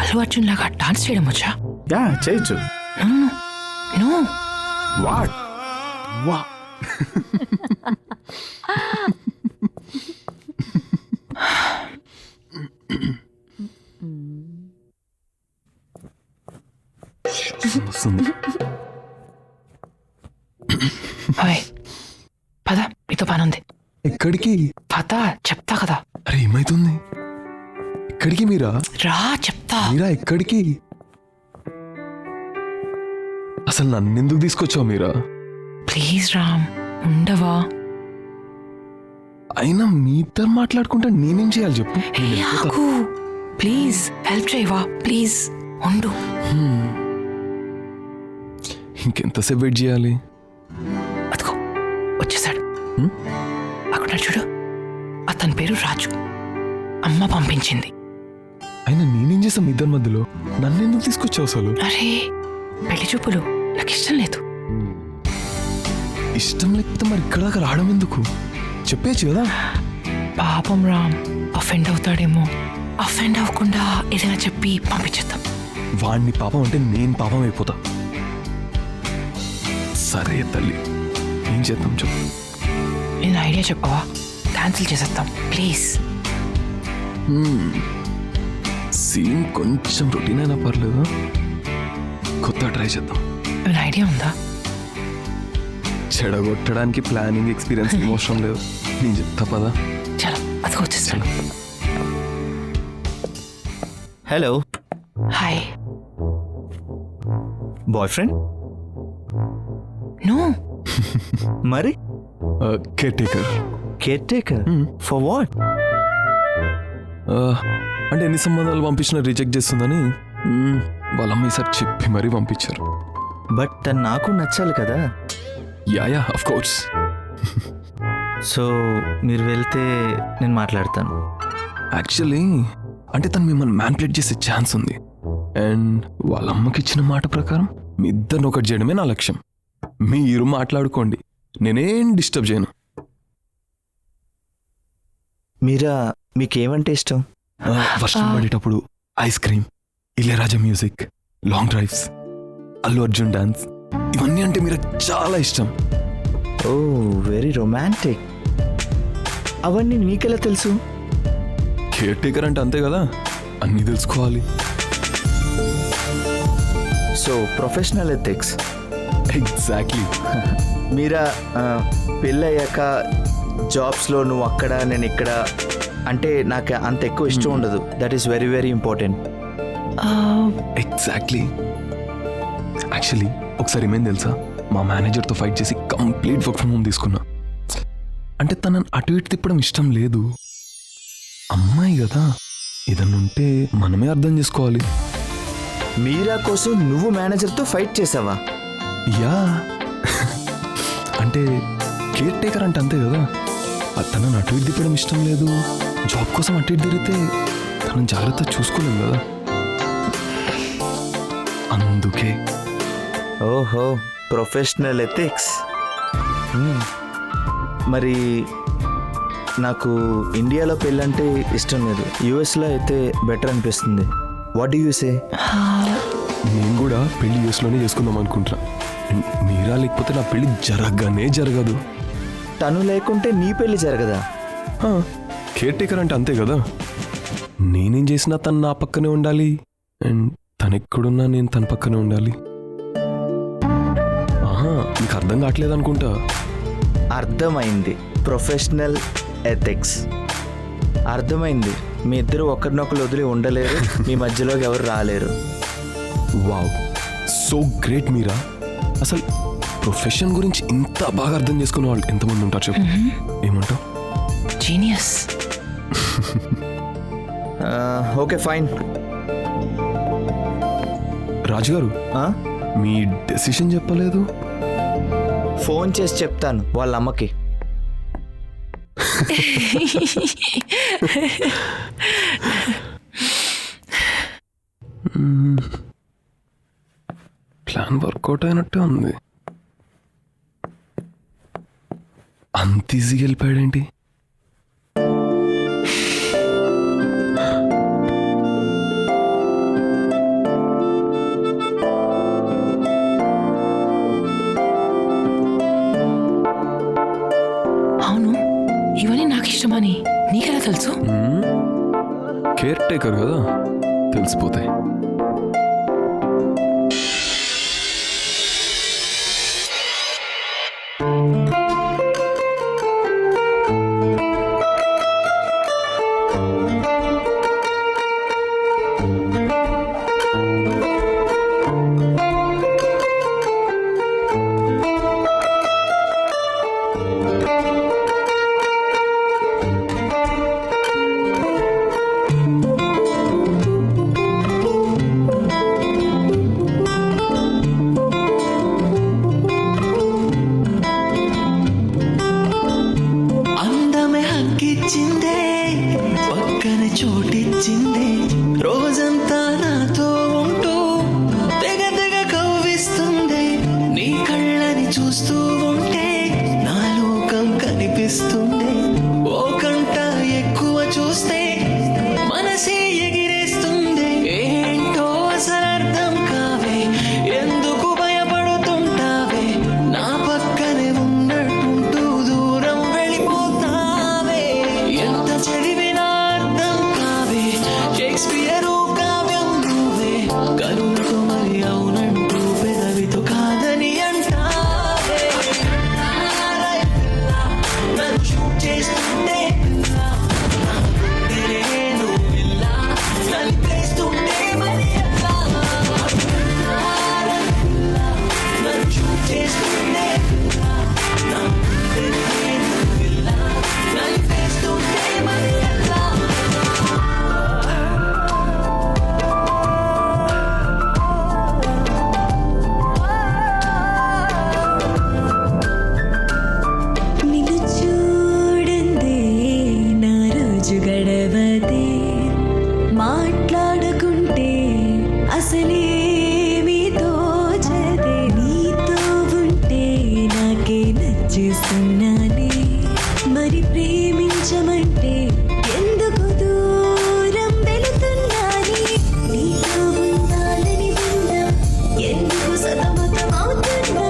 అల్లు అర్జున్ లాగా డాన్స్ చేయడం వచ్చా? యా, చేయొచ్చు. నో. వాట్? వా. హాయ్. పద. ఎక్కడికి? పద చెప్తా కదా. అరే ఏమైతుంది? ఎక్కడికి మీరా? రా చెప్తా. మీరా ఎక్కడికి? అసలు నన్నెందుకు తీసుకొచ్చావు మీరా? ప్లీజ్ రామ్ ఉండవా? అయినా మీ ఇద్దరు మాట్లాడుకుంటే నేనేం చేయాలి చెప్పు? నేను వెళ్ళిపోతా. ప్లీజ్ హెల్ప్ చేయవా? ప్లీజ్ ఉండు. ఇంకెంతసేపు వెయిట్ చేయాలి? అదిగో వచ్చేసాడు. అక్కడ చూడు, అతని పేరు రాజు. అమ్మ పంపించింది. అయినా నేనేం చేసాం ఇద్దరి మధ్యలో? నన్నెందుకు తీసుకొచ్చావు అసలు? అరే పెళ్లి చూపులు నాకు ఇష్టం లేదు. ఇష్టం లేకపోతే మరి ఇక్కడ దాకా రావడం ఎందుకు? చెప్పేచ్చు కదా. పాపం రామ్ అఫెండ్ అవుతాడేమో. అఫెండ్ అవ్వకుండా ఏదైనా చెప్పి పంపించేద్దాం. వాడిని పాపం అంటే నేను పాపం అయిపోతా. సరే తల్లి, ఏం చేద్దాం చెప్పు. నేను ఐడియా చెప్పవా? క్యాన్సిల్ చేసేద్దాం ప్లీజ్. సీన్ కొంచెం రొటీన్ అయినా పర్లేదు, కొత్త ట్రై చేద్దాం. ఏమైనా ఐడియా ఉందా? చెడగొట్టడానికి ప్లానింగ్ ఎక్స్పీరియన్స్ అవసరం లేదు, నేను చెప్తా పదా. చలో అదిగో వచ్చేస్తాను. Hello. Hi. Boyfriend? No. మరి caretaker. Caretaker for what? అంటే ఎన్ని సంబంధాలు పంపించినా రిజెక్ట్ చేస్తుందని వాళ్ళ అమ్మ ఈసారి చెప్పి మరీ పంపించారు. బట్ తను నాకు నచ్చాలి కదా. Yeah of course. సో మీరు వెళ్తే నేను మాట్లాడతాను. యాక్చువల్లీ అంటే తను మిమ్మల్ని మ్యానిపులేట్ చేసే ఛాన్స్ ఉంది. అండ్ వాళ్ళ అమ్మకి ఇచ్చిన మాట ప్రకారం మీ ఇద్దరిని ఒకటి చేయడమే నా లక్ష్యం. మీరు మాట్లాడుకోండి, నేనేం డిస్టర్బ్ చేయను. మీరా మీకేమంటే ఇష్టం? వర్షం పడేటప్పుడు ice cream, Ilaiyaraaja music, long drives, Allu Arjun dance, ఇవన్నీ అంటే మీరు చాలా ఇష్టం. ఓ వెరీ రొమాంటిక్. అవన్నీ నీకెలా తెలుసు? కేర్ టేకర్ అంటే అంతే కదా, అన్నీ తెలుసుకోవాలి. So professional ethics. ఎగ్జాక్ట్లీ. మీరా పెళ్ళయ్యాక జాబ్స్లో నువ్వు అక్కడ నేను ఇక్కడ అంటే నాకు అంత ఎక్కువ ఇష్టం ఉండదు. That is very very important. Exactly. Actually ఒకసారి ఏమైంది తెలుసా, మా మేనేజర్తో ఫైట్ చేసి కంప్లీట్ వర్క్ ఫ్రమ్ హోమ్ తీసుకున్నా. అంటే తనని అటు ఇటు తిప్పడం ఇష్టం లేదు. అమ్మాయి కదా, ఏదన్నా ఉంటే మనమే అర్థం చేసుకోవాలి. మీరా కోసం నువ్వు మేనేజర్తో ఫైట్ చేసావా? యా. అంటే కేర్ టేకర్ అంటే అంతే కదా, తనని అటు ఇటు తిప్పడం ఇష్టం లేదు. జాబ్ కోసం అటు ఇటు తిరిగితే తనని జాగ్రత్త చూసుకోలేం కదా, అందుకే. ఓహో ప్రొఫెషనల్ ఎథిక్స్. మరి నాకు ఇండియాలో పెళ్ళంటే ఇష్టం లేదు, యుఎస్లో అయితే బెటర్ అనిపిస్తుంది. What do you say? నేను కూడా పెళ్లి యుఎస్లోనే చేసుకుందాం అనుకుంటా. మీరా లేకపోతే నా పెళ్లి జరగనే జరగదు. తను లేకుంటే నీ పెళ్లి జరగదా? కేర్ టేకర్ అంటే అంతే కదా, నేనేం చేసినా తను నా పక్కనే ఉండాలి, అండ్ తను ఎక్కడున్నా నేను తన పక్కనే ఉండాలి. నీకు అర్థం కావట్లేదు అనుకుంటా. అర్థమైంది. ప్రొఫెషనల్ ఎథిక్స్ అర్థమైంది. మీ ఇద్దరు ఒకరినొకరు వదిలి ఉండలేరు, మీ మధ్యలోకి ఎవరు రాలేరు. వావ్, సో గ్రేట్ మీరా. అసలు ప్రొఫెషన్ గురించి ఇంత బాగా అర్థం చేసుకునే వాళ్ళు ఎంతమంది ఉంటారు చెప్పు. ఏమంటావు? జీనియస్. Okay fine. రాజుగారు, మీ డెసిషన్ చెప్పలేదు. ఫోన్ చేసి చెప్తాను వాళ్ళ అమ్మకి. ప్లాన్ వర్కౌట్ అయినట్టే ఉంది. అంత ఈజీగా వెళ్ళిపోయాడేంటి? అవును, ఇవన్నీ నాకు ఇష్టమని నీకెలా తెలుసు? కేర్ టేకర్ కదా, తెలిసిపోతాయి. చోటిచ్చిందే రోజంతా నాతో ఉంటూ తెగ తెగ కవ్విస్తుంది నీ కళ్ళని చూస్తూ ఉంటే నా లోకం కనిపిస్తుంది ఓ కంట ఎక్కువ చూస్తే మనసే ఎగిరేస్తుంది ఏంటో అసలు అర్థం కావే ఎందుకు భయపడుతుంటావే నా పక్కనే ఉన్నట్టుంటూ దూరం వెళ్ళిపోతావే ఎంత చదివినా అర్థం కావే షేక్స్పియరు కావ్యం నువ్వే కరుణతో మరి అవునంటూ పెదవితో కాదని అంటావే నన్ను షూట్ చేస్తుంటే నలిపేస్తుంటే మరి ఎలా నన్ను షూట్ చేస్తుంటే నలిపేస్తుంటే మరి ఎలా నిన్ను చూడందే నా రోజు గడవదే మాట్లాడుకుంటే అసలేమీ తోచదే నీతో ఉంటే నాకే నచ్చేస్తున్నానే మరి ప్రేమించమంటే ఎందుకు దూరం వెళుతున్నానే నీతో ఉండాలని ఉన్నా ఎందుకు సతమతం అవుతున్నా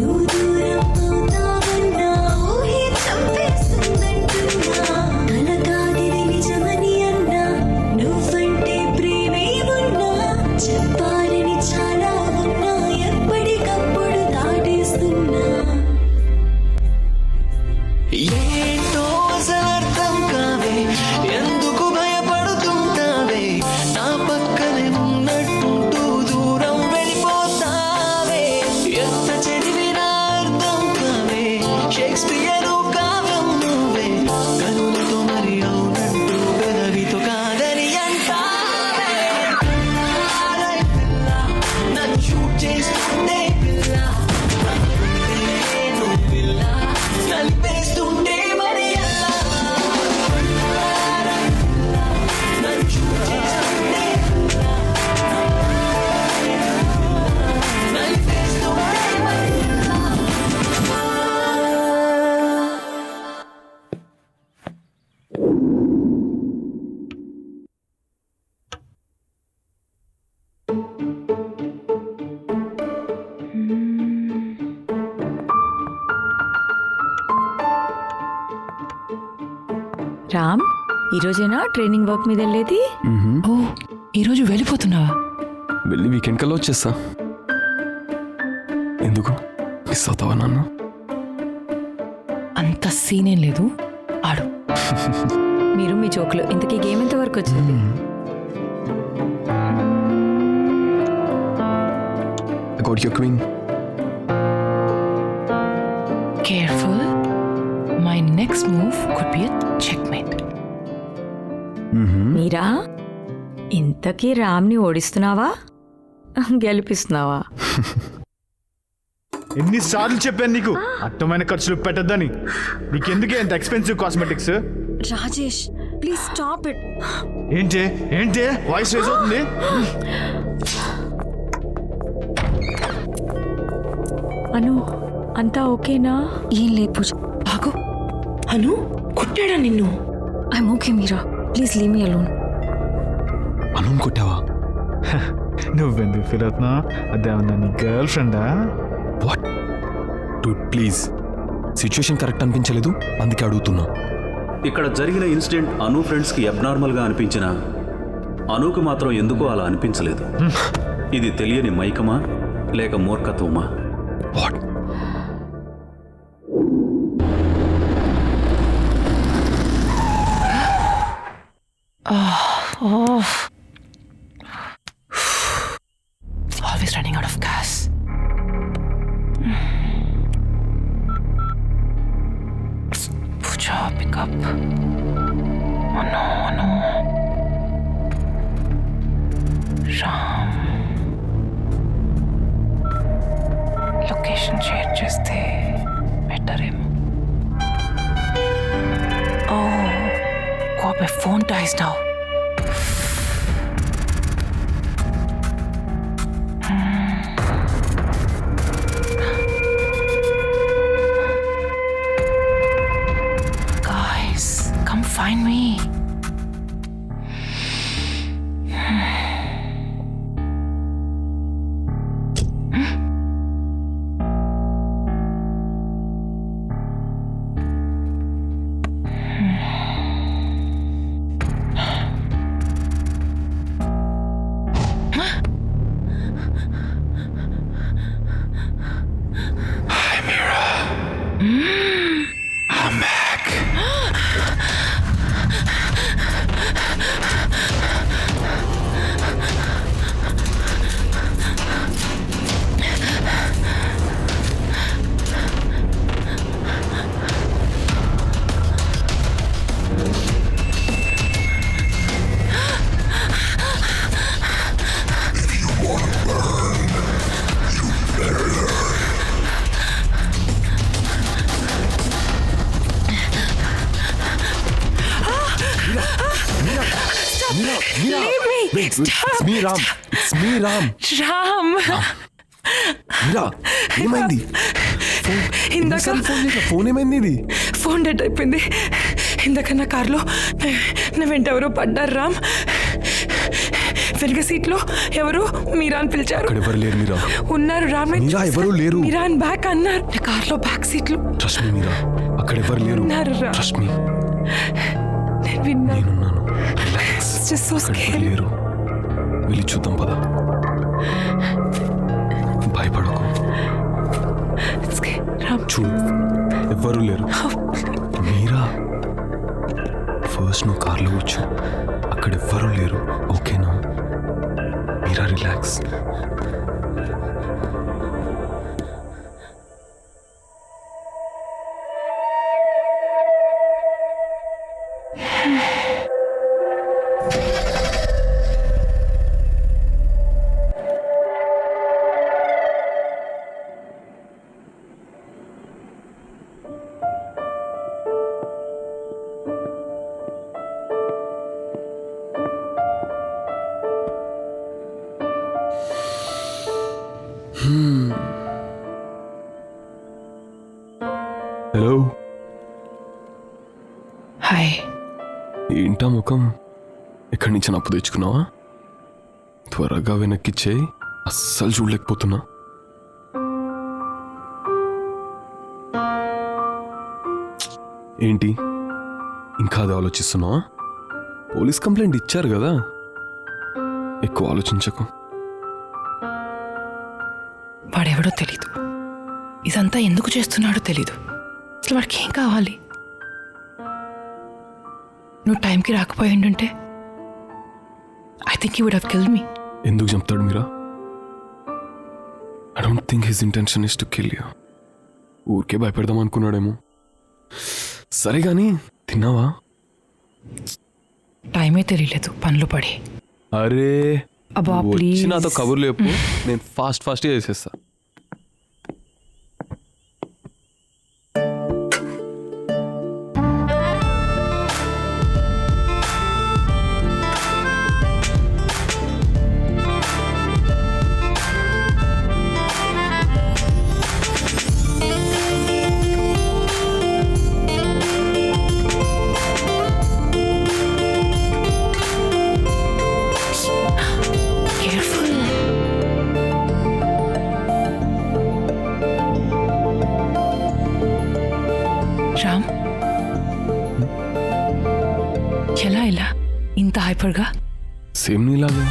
నువ్వు దూరం అవుతావన్నా ఊహే చంపేస్తుందంటున్నా కల కాదిది నిజమని అన్నా నువ్వంటే ప్రేమే ఉన్నా చెప్పాలని చాలా ఉన్నా ఎప్పటికప్పుడు దాటేస్తున్నా ఏంటో అసలు అర్థం కావే ఎందుకు భయపడుతుంటావే నా పక్కనే ఉన్నట్టుంటూ దూరం వెళ్ళిపోతావే ఎంత చదివినా అర్థం కావే షేక్స్పియరు కావ్యం నువ్వే కనులతో మరి అవునంటూ పెదవితో కాదని అంటావే నన్ను షూట్ చేస్తుంటే నలిపేస్తుంటే మరి ఎలా నన్ను షూట్ చేస్తుంటే నలిపేస్తుంటే మరి ఎలా రామ్ ఈరోజేనా ట్రైనింగ్ వర్క్ మీద వెళ్ళేది ఓ ఈరోజు వెళ్ళిపోతున్నావా? వెళ్ళి వీకెండ్ కల్లా వచ్చేస్తా. ఎందుకు మిస్ అవుతావా నాన్న? అంత సీనేం లేదు, ఆడు. మీరు మీ జోకులు. ఇంతకీ గేమ్ ఎంత వరకు వచ్చింది? I got your queen. Careful. My next move could be a checkmate. మీరా ఇంతకీ రామ్ని ఓడిస్తున్నావా గెలిపిస్తున్నావా? ఎన్నిసార్లు చెప్పాను నీకు అర్థమైన ఖర్చులు పెట్టద్దని. నీకెందుకే ఎంత expensive cosmetics? Rajesh please stop it. ఏంటి వాయిస్ రేజ్ అవుతుంది? అను అంతా ఓకేనా? ఏం లేదు పూజ. ఆగు. అను కొట్టాడా నిన్ను? I'm okay Meera, please leave me alone. Anu కొట్టావా? నువ్వెందుకు ఫీల్ అవుతున్నా? అదేమన్నా నీ గర్ల్ ఫ్రెండా? What dude please, situation correct అనిపించలేదు అందుకే అడుగుతున్నా. ఇక్కడ జరిగిన ఇన్సిడెంట్ అను ఫ్రెండ్స్కి అబ్నార్మల్గా అనిపించినా అనుకు మాత్రం ఎందుకో అలా అనిపించలేదు. ఇది తెలియని మైకమా లేక మూర్ఖత్వమా? What? Always running out of gas. Pooja, pick up. Oh no. Ram. Location share చేస్తే better ఏమో. Oh, God, my phone dies now. find me. I'm back. Leave me! Stop! It's me, Ram. It's me, Ram. Ram! మీరా ఏమైంది? ఇందాక phone ఏమైంది? ఇది phone dead అయిపోయింది. ఇందాక నా కార్లో నా వెంట ఎవరో పడ్డారు రామ్. వెనక సీట్లో ఎవరు మీరా అని పిలిచారు. అక్కడ ఎవరు లేరు మీరా. ఉన్నారు రామ్. మీరా ఎవరు లేరు. మీరా అని బ్యాక్ అన్నారు. నా కార్లో బ్యాక్ సీట్లు. ట్రస్ట్ మీ మీరా, అక్కడ ఎవరు లేరు. ట్రస్ట్ మీ, నేను విన్నాను. నేనున్నాను. రిలాక్స్. Just so scary. లేరు, వెళ్ళి చూద్దాం పద. భయపడకు. చూడు ఎవ్వరూ లేరు. మీరా ఫస్ట్ నువ్వు కార్లో కూర్చో, అక్కడ ఎవ్వరూ లేరు. ఓకేనా? మీరా రిలాక్స్. హలో. హాయ్. ఏంటా ముఖం? ఎక్కడి నుంచి అప్పు తెచ్చుకున్నావా? త్వరగా వెనక్కిచ్చేయి, అస్సలు చూడలేకపోతున్నా. ఏంటి ఇంకా అది ఆలోచిస్తున్నావా? పోలీస్ కంప్లైంట్ ఇచ్చారు కదా, ఎక్కువ ఆలోచించకు. వాడెవడో తెలీదు, ఇదంతా ఎందుకు చేస్తున్నాడో తెలీదు. అసలు వాడికి ఏం కావాలి? నువ్వు టైంకి రాకపోయిండుంటే I think you would have killed me. ఎందుకు చంపుతాడు Meera? I don't think his intention is to kill you. ఊరికే భయపెడదాం అనుకున్నాడేమో. సరే కానీ తిన్నావా? టైమే తెలియలేదు పనులు పడి. అరే అబ్బా ప్లీజ్ నాతో కబుర్లు చెప్పు, నేను ఫాస్ట్గా చేసేస్తా. రామ్, ఎలా ఇలా ఇంత హైపర్గా? సేమ్ నీలాగే,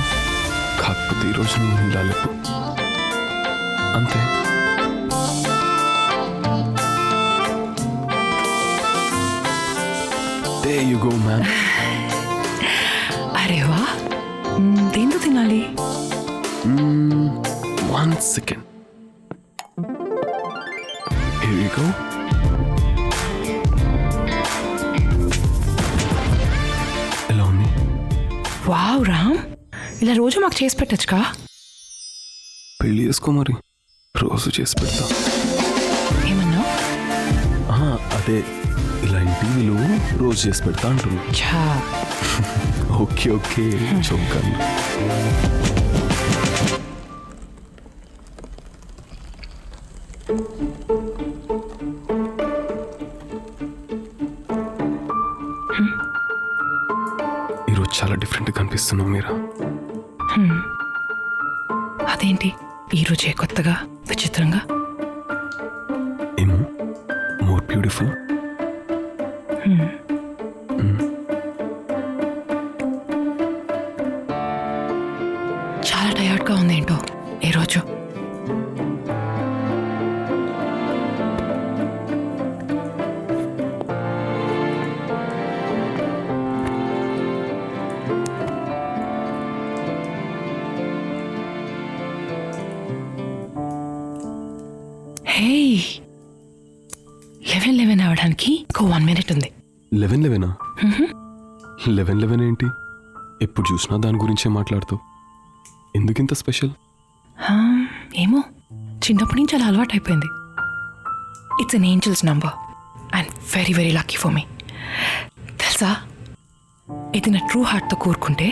కాకపోతే ఈరోజు నువ్వు నీలాలేపు అంతే. There you go, man. అరే వా, దేంతో తినాలి? 1 second. Here you go. ఎలా ఉంది? వావ్ రామ్, ఇలా రోజు మాకు చేసి పెట్టచ్చుకా? పెళ్ళి చేసుకో మరి, రోజు చేసి పెడతా. ఏమన్నా? అదే ఇలాంటి వీళ్ళు రోజు చేసి పెడతా అంటారు. ఓకే ఓకే చౌకాను. ఈరోజు చాలా డిఫరెంట్గా కనిపిస్తున్నావు మీరా. అదేంటి ఈరోజే కొత్తగా విచిత్రంగా? ఏమో, మోర్ బ్యూటిఫుల్. చాలా టయర్డ్గా ఉంది ఏంటో ఈరోజు. హే 11 అవడానికి ఇంకో 1 minute ఉంది. 11 11 ఏంటి? ఎప్పుడు చూసినా దాని గురించే మాట్లాడుతావు. ఎందుకింత స్పెషల్? ఏమో, చిన్నప్పటి నుంచి అలా అలవాటు అయిపోయింది. It's an angels number and very very lucky for me. తెలుసా, ఇది నా ట్రూ హార్ట్తో కోరుకుంటే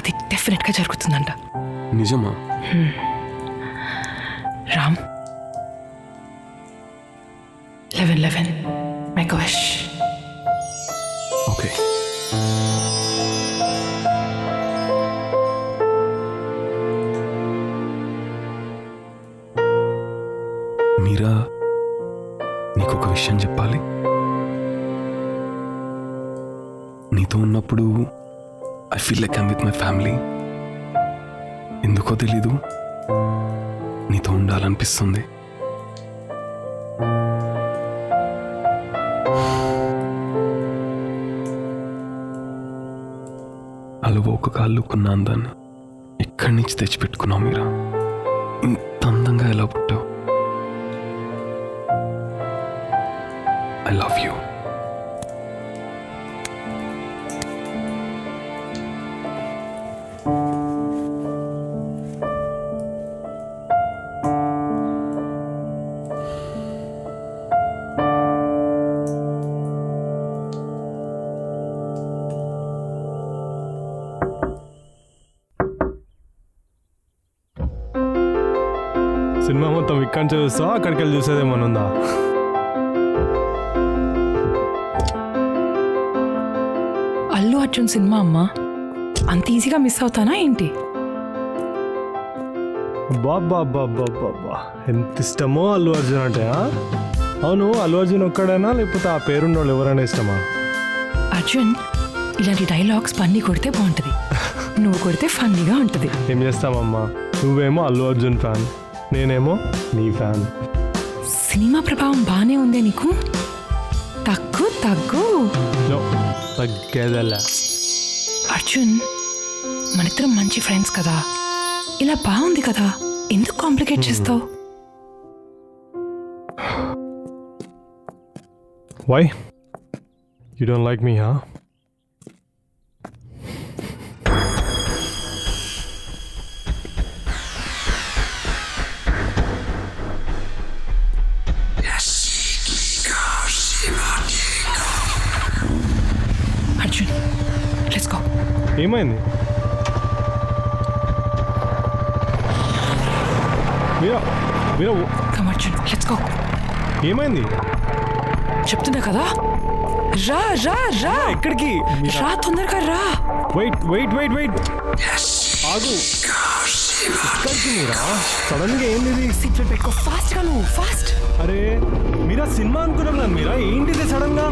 అది డెఫినెట్గా జరుగుతుందంట. నిజమా? Ram, 11 make a wish. Okay. Meera, నీకు ఒక విషయం చెప్పాలి. నీతో ఉన్నప్పుడు I feel like I'm with my family. ఎందుకో తెలీదు, నీతో ఉండాలనిపిస్తుంది. అలవోకగా అల్లుకున్న అందాన్ని ఎక్కడి నుంచి తెచ్చిపెట్టుకున్నావు మీరా? ఇంత అందంగా ఎలా పుట్టావు? I love you. సినిమా మొత్తం ఇక్కడి నుంచి చూస్తావా, అక్కడికి వెళ్ళి చూసేదేమన్నా ఉందా? అల్లు అర్జున్ సినిమా అమ్మా, అంత ఈజీగా మిస్ అవుతానా ఏంటి? బాబా ఎంత ఇష్టమో అల్లు అర్జున్ అంటే. అవును, అల్లు అర్జున్ ఒక్కడైనా లేకపోతే ఆ పేరున్న వాళ్ళు ఎవరైనా ఇష్టమా? అర్జున్ ఇలాంటి డైలాగ్స్ పన్నీ కొడితే బాగుంటుంది, నువ్వు కొడితే ఫన్నీగా ఉంటుంది. ఏం చేస్తామమ్మా, నువ్వేమో అల్లు అర్జున్ ఫ్యాన్, నేనేమో నీ ఫ్యాన్. సినిమా ప్రభావం బాగానే ఉందే నీకు. తగ్గు తగ్గు. తగ్గేదల్లా. అర్జున్, మనిద్దరం మంచి ఫ్రెండ్స్ కదా, ఇలా బాగుంది కదా, ఎందుకు కాంప్లికేట్ చేస్తావు? Why you don't like me? Arjun, let's go. ఏమైంది? Come Arjun, let's go. ఏమైంది? చెప్తున్నా కదా, రా రా రా. ఎక్కడికి? రా, తొందరగా రా. వెయిట్ వెయిట్ వెయిట్ వెయిట్, ఆగు. ఎక్కడికి మీరా? సడన్ గా ఏంటిది? సీట్ పెట్టుకో, ఫాస్ట్ గా నువ్వు, ఫాస్ట్. అరే మీరా, సినిమా అనుకున్నాం మీరా, ఏంటిది సడన్ గా?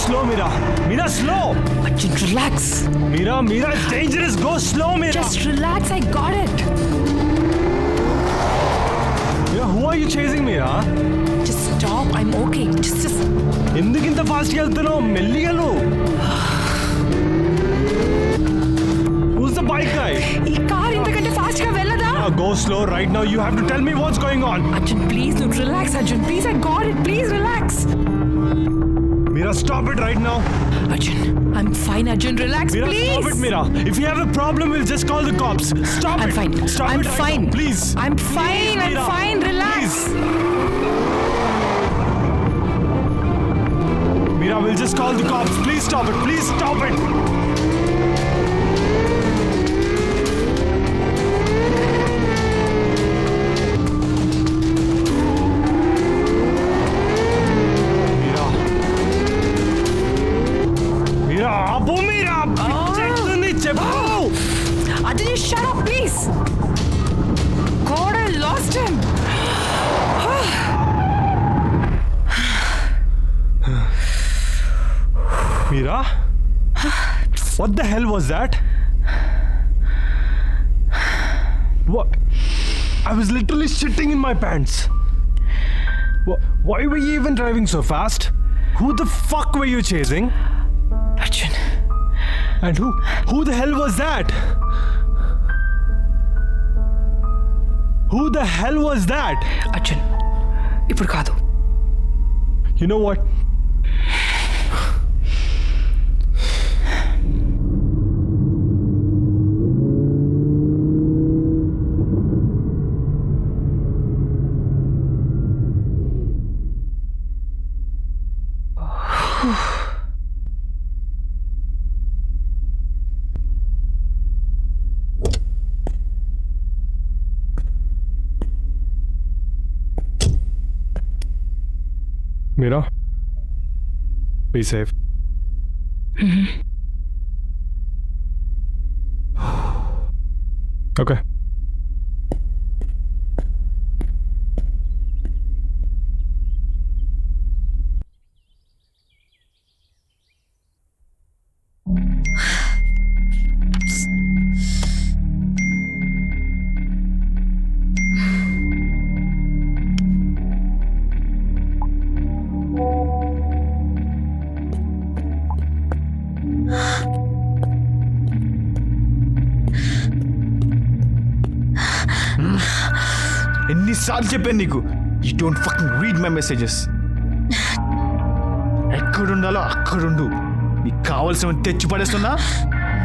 Slow, Mira. Mira, slow. Arjun, relax. Mira, it's dangerous. Go slow, Mira. Just relax. I got it. Mira, who are you chasing, Mira? Just stop. I'm okay. Just. ఎందుకింత fast వెళ్తున్నావు? మెల్లిగలు. Who's the bike guy? ఈ car ఇంతకంటే fast గా వెళ్ళదా? Go slow right now. You have to tell me what's going on. Arjun, please, no, relax. Arjun, please. I got it. Please relax. Mira, stop it right now. Arjun, I'm fine. Arjun, relax, Mira, please. Stop it, Mira. If you have a problem, we'll just call the cops. Stop I'm it. Fine. Stop I'm it right fine. now, please. I'm fine. Please, I'm Mira. fine. Relax. Please. Mira, we'll just call the cops. Please stop it. Please stop it. What the hell was that? What? I was literally shitting in my pants. Why were you even driving so fast? Who the fuck were you chasing? Arjun. And who the hell was that? Who the hell was that? Arjun, ఇప్పుడు కాదు. You know what? Mira, be safe. Okay. ఎన్నిసార్లు చెప్పాను నీకు, you don't fucking read my messages. ఎక్కడుండాలో అక్కడుండు. నీకు కావాల్సిన తెచ్చి పడేస్తున్నా,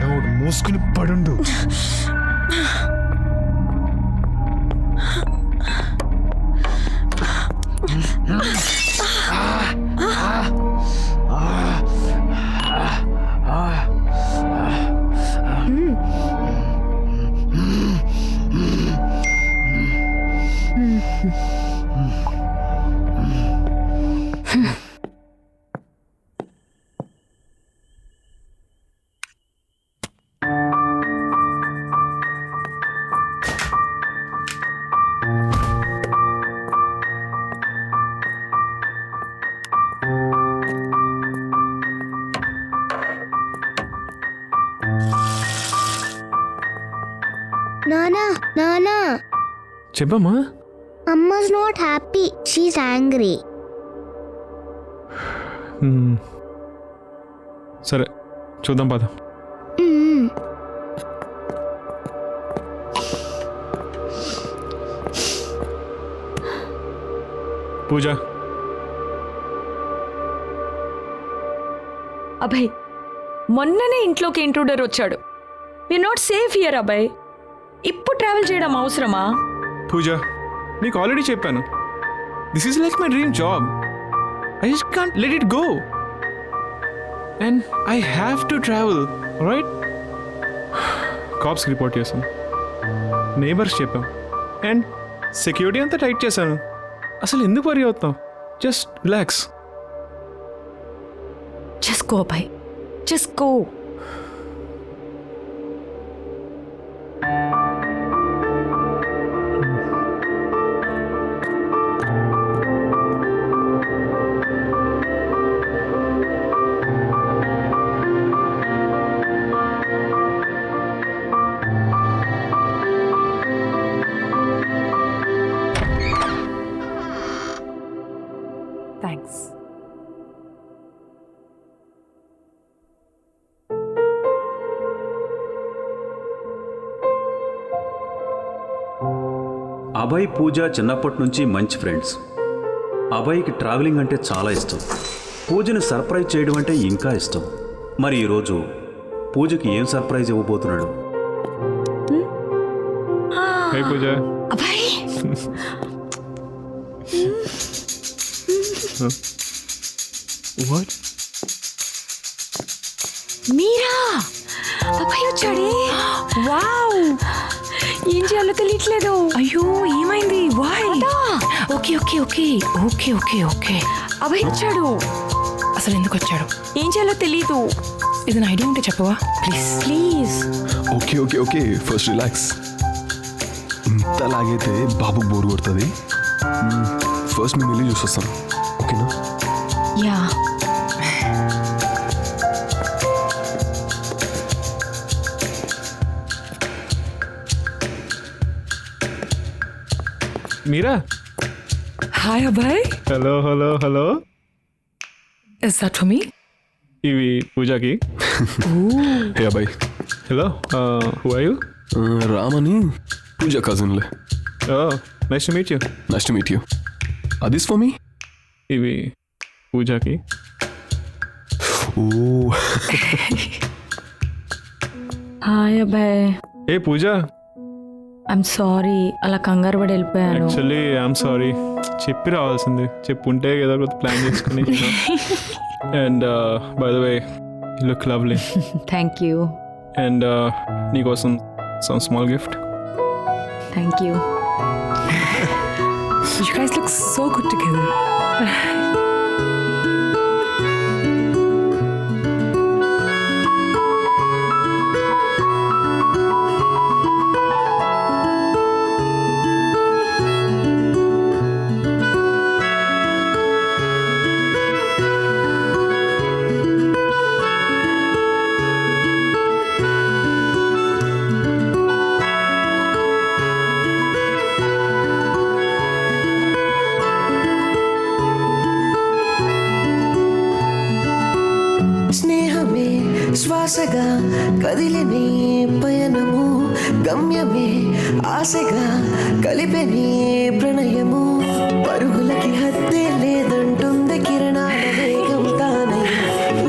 నోడు మూసుకుని పడుండు. నానా నానా, చెప్పమ్మా. అమ్మ's not happy, she's angry. సరే చూద్దాం పద. పూజ. అభయ్, మొన్ననే ఇంట్లోకి ఇంట్రూడర్ వచ్చాడు. You not safe here Abhay. ఇప్పుడు ట్రావెల్ చేయడం అవసరమా? పూజ, నీకు ఆల్రెడీ చెప్పాను, this is like my dream job. I just can't let it go. And I have to travel, right? కాప్స్కి రిపోర్ట్ చేశాను, నేబర్స్ చెప్పాం, అండ్ సెక్యూరిటీ అంతా టైట్ చేశాను. అసలు ఎందుకు వరీ అవుతాం? Just relax. Just go Abhay, just go. Thanks. Abhay, Pooja చిన్నప్పటి నుంచి మంచి ఫ్రెండ్స్. అభయ్కి ట్రావెలింగ్ అంటే చాలా ఇష్టం. పూజని సర్ప్రైజ్ చేయడం అంటే ఇంకా ఇష్టం. మరి ఈరోజు పూజకి ఏం సర్ప్రైజ్ ఇవ్వబోతున్నాడు? హే పూజ. అభయ్, వాట్? మీరా, అభయ్ వచ్చాడే. వావ్, ఏం చేయాలో తెలియట్లేదు. అయ్యో ఏమైంది? Why? Okay okay okay okay okay okay Abhay వచ్చాడు. అసలు ఎందుకు వచ్చాడు? ఏం చేయాలో తెలీదు. ఏదైనా ఐడియా ఉంటే చెప్పవా please? Please. Okay okay okay, first relax. ఇంత లాగైతే బాబుకు బోర్ కొడుతుంది. ఫస్ట్ మేము వెళ్ళి చూసి వస్తాం, ఓకేనా? యా. మీరా? హాయ్ అబ్బాయ్. Hello hello hello. Is that for me? ఇవి పూజకి. హే అబ్బాయి. Hello, who are you? రామని పూజ కజిన్లే. Nice to meet you. Nice to meet you. అదిస్ ఫర్ మీ. ఇవి పూజకి. ఓ హాయ్ అబ్బాయ్. ఏ పూజ. ఐమ్ సారీ, అలా కంగారు పడి వెళ్ళిపోయాను. Actually I'm sorry. చెప్పి రావాల్సింది. చెప్పుంటే ఏదో ఒక ప్లాన్ చేసుకుని. And by the way you look lovely. Thank you. And నీకోసం some small gift. Thank you. You guys look so good together. స్నేహమే శ్వాసగా కదిలిని పయనము, గమ్యమే ఆశగా కలిపెని ప్రణయము, పరుగులకి హద్దే లేదంటుంది కిరణాల వేగం తానే,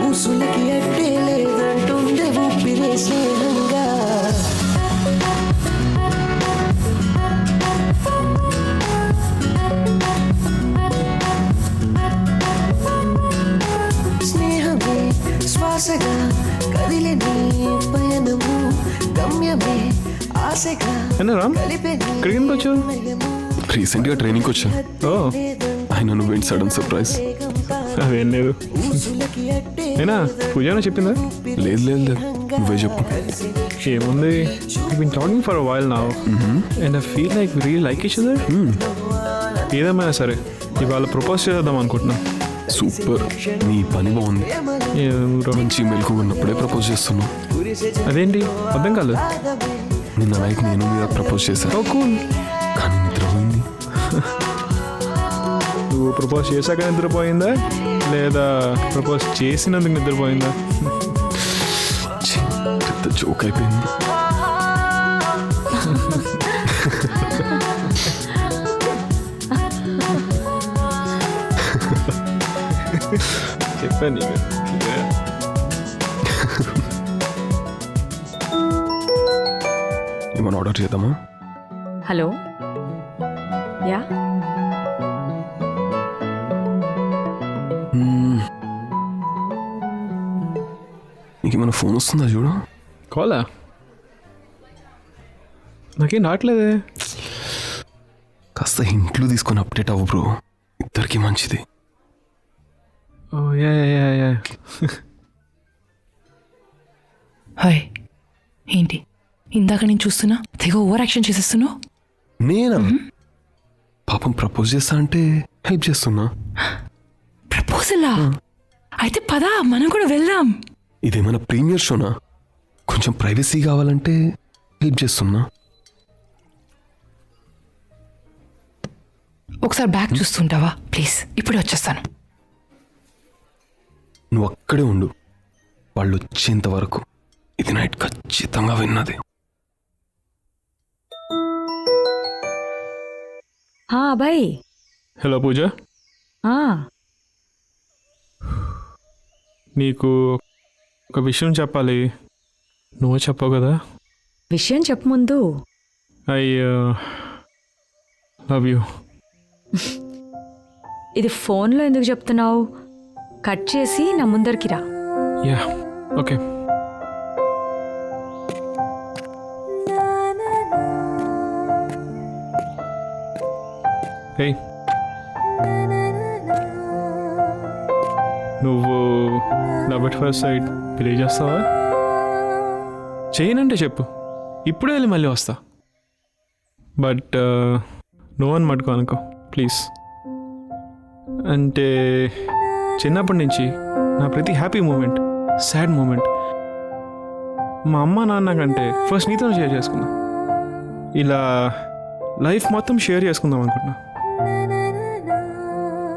ఊసులకి అట్టే లేదంటుంది ఊపిరే స్నేహంగా. స్నేహమే శ్వాసగా కదిలిని పయనము, గమ్యమే ఆశగా కలిపెని ఇక్కడికి వచ్చావు? రీసెంట్గా ట్రైనింగ్కి వచ్చా. ఆయన నువ్వేంటి సడన్ సర్ప్రైజ్? అదేం లేదు. అయినా పూజానే చెప్పిందా? లేదు లేదు లేదు, నువ్వే చెప్పు. ఏముంది, been talking for a while now and I feel like we really like each other. ఏదేమైనా సరే ఇవాళ ప్రపోజ్ చేద్దాం అనుకుంటున్నా. సూపర్, నీ పని బాగుంది. మంచి మెలకు ఉన్నప్పుడే ప్రపోజ్ చేస్తున్నావు. అదేంటి అర్థం కాలేదు. నిన్న నైట్ నేను మీద ప్రపోజ్ చేశాను. కానీ నిద్రపోయింది. నువ్వు ప్రపోజ్ చేశాక నిద్రపోయిందా లేదా ప్రపోజ్ చేసినందుకు నిద్రపోయిందా? పెద్ద జోక్ అయిపోయింది. చెప్పాను నీకు. ఏమైనా ఆర్డర్ చేద్దామా? హలో, యా నీకు ఏమైనా ఫోన్ వస్తుందా చూడు. కాలా? నాకేం రావట్లేదే. కాస్త ఇంట్లో తీసుకొని అప్డేట్ అవ్వు బ్రో, ఇద్దరికి మంచిది. హాయ్. ఏంటి ఇందాక నేను చూస్తున్నా తెగ ఓవర్ యాక్షన్ చేసేస్తున్నావు. నేనా? పాపం ప్రపోజ్ చేస్తా అంటే హెల్ప్ చేస్తున్నా. ప్రపోజలా? అయితే పదా మనం కూడా వెళ్దాం. ఇదేమైనా ప్రీమియర్ షోనా? కొంచెం ప్రైవసీ కావాలంటే హెల్ప్ చేస్తున్నా. ఒకసారి బ్యాగ్ చూస్తుంటావా ప్లీజ్? ఇప్పుడే వచ్చేస్తాను. నువ్వు అక్కడే ఉండు, వాళ్ళు వచ్చేంత వరకు. ఇది నైట్ ఖచ్చితంగా విన్నది. అబ్బాయి. హలో పూజ. నీకు ఒక విషయం చెప్పాలి. నువ్వు చెప్పవు కదా? విషయం చెప్పు ముందు. I love you. ఇది ఫోన్లో ఎందుకు చెప్తున్నావు? కట్ చేసి నా ముందరికి రా. Yeah okay. హే, నువ్వు love at first sight play చేస్తావా? చేయనంటే చెప్పు, ఇప్పుడే వెళ్ళి మళ్ళీ వస్తా. బట్ నో అని మటుకు అనుకో ప్లీజ్. అంటే చిన్నప్పటి నుంచి నా ప్రతి హ్యాపీ మూమెంట్, సాడ్ మూమెంట్ మా అమ్మ నాన్న కంటే ఫస్ట్ నీతో షేర్ చేసుకున్నా. ఇలా లైఫ్ మొత్తం షేర్ చేసుకుందాం అనుకుంటున్నా.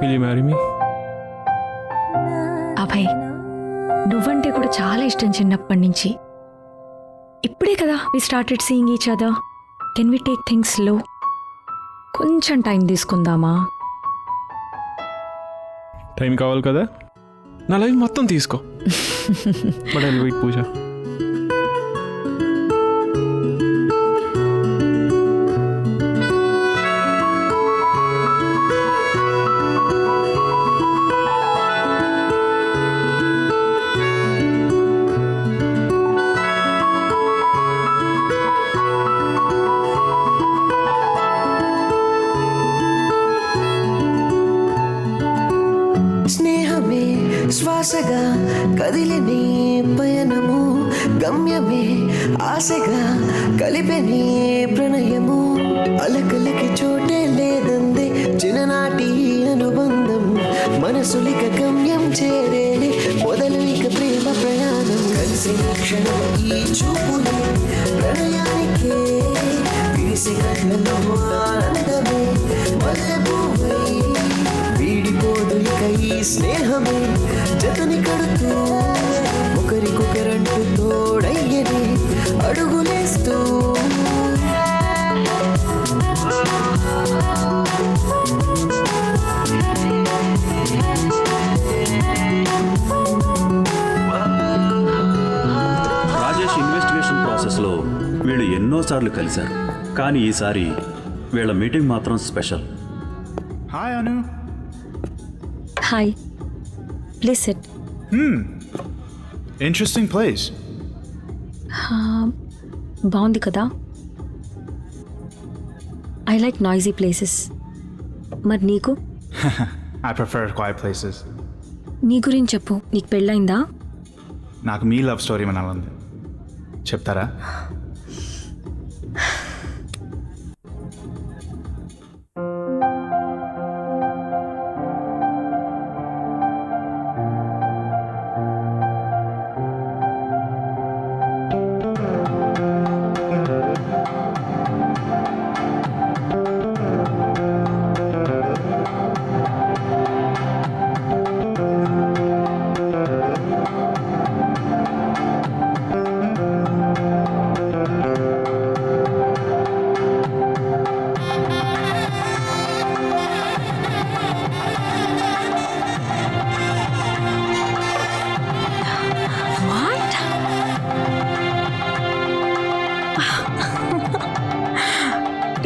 Will you marry me? Abhay, నువ్వంటే కూడా చాలా ఇష్టం చిన్నప్పటి నుంచి. ఇప్పుడే కదా we started seeing each other. Can we take things slow? కొంచెం టైం తీసుకుందామా? టైం కావాలి కదా, నా లైఫ్ మొత్తం తీసుకో. But I will wait Pooja. స్నేహమే శ్వాసగా కదిలిని పయనము, గమ్యమే ఆశగా కలిపెని ప్రణయము. అలకలకి చోటే లేదందే చిన్ననాటి అనుబంధం, మనసులిక గమ్యం చేరేనే మొదలు ఇక ప్రేమ ప్రయాణం. కలిసిన క్షణం ఈ చూపులే ప్రణయానికే, విరిసి కళ్ళలో ఆనందమే మల్లెపువ్వై వీడిపోదు ఇక ఈ స్నేహమే జతని కడుతూ, ఒకరికొకరంటూ తోడయ్యని అడుగులేస్తూ. రాజేష్ ఇన్వెస్టిగేషన్ ప్రాసెస్లో వీళ్ళు ఎన్నోసార్లు కలిశారు, కానీ ఈసారి వీళ్ళ మీటింగ్ మాత్రం special. Hi Anu. Hi, please sit. Interesting place. బాగుంది కదా? I like noisy places. మరి నీకు? I prefer quiet places. నీ గురించి చెప్పు. నీకు పెళ్ళైందా? నాకు మీ లవ్ స్టోరీ వినాలంది, చెప్తారా?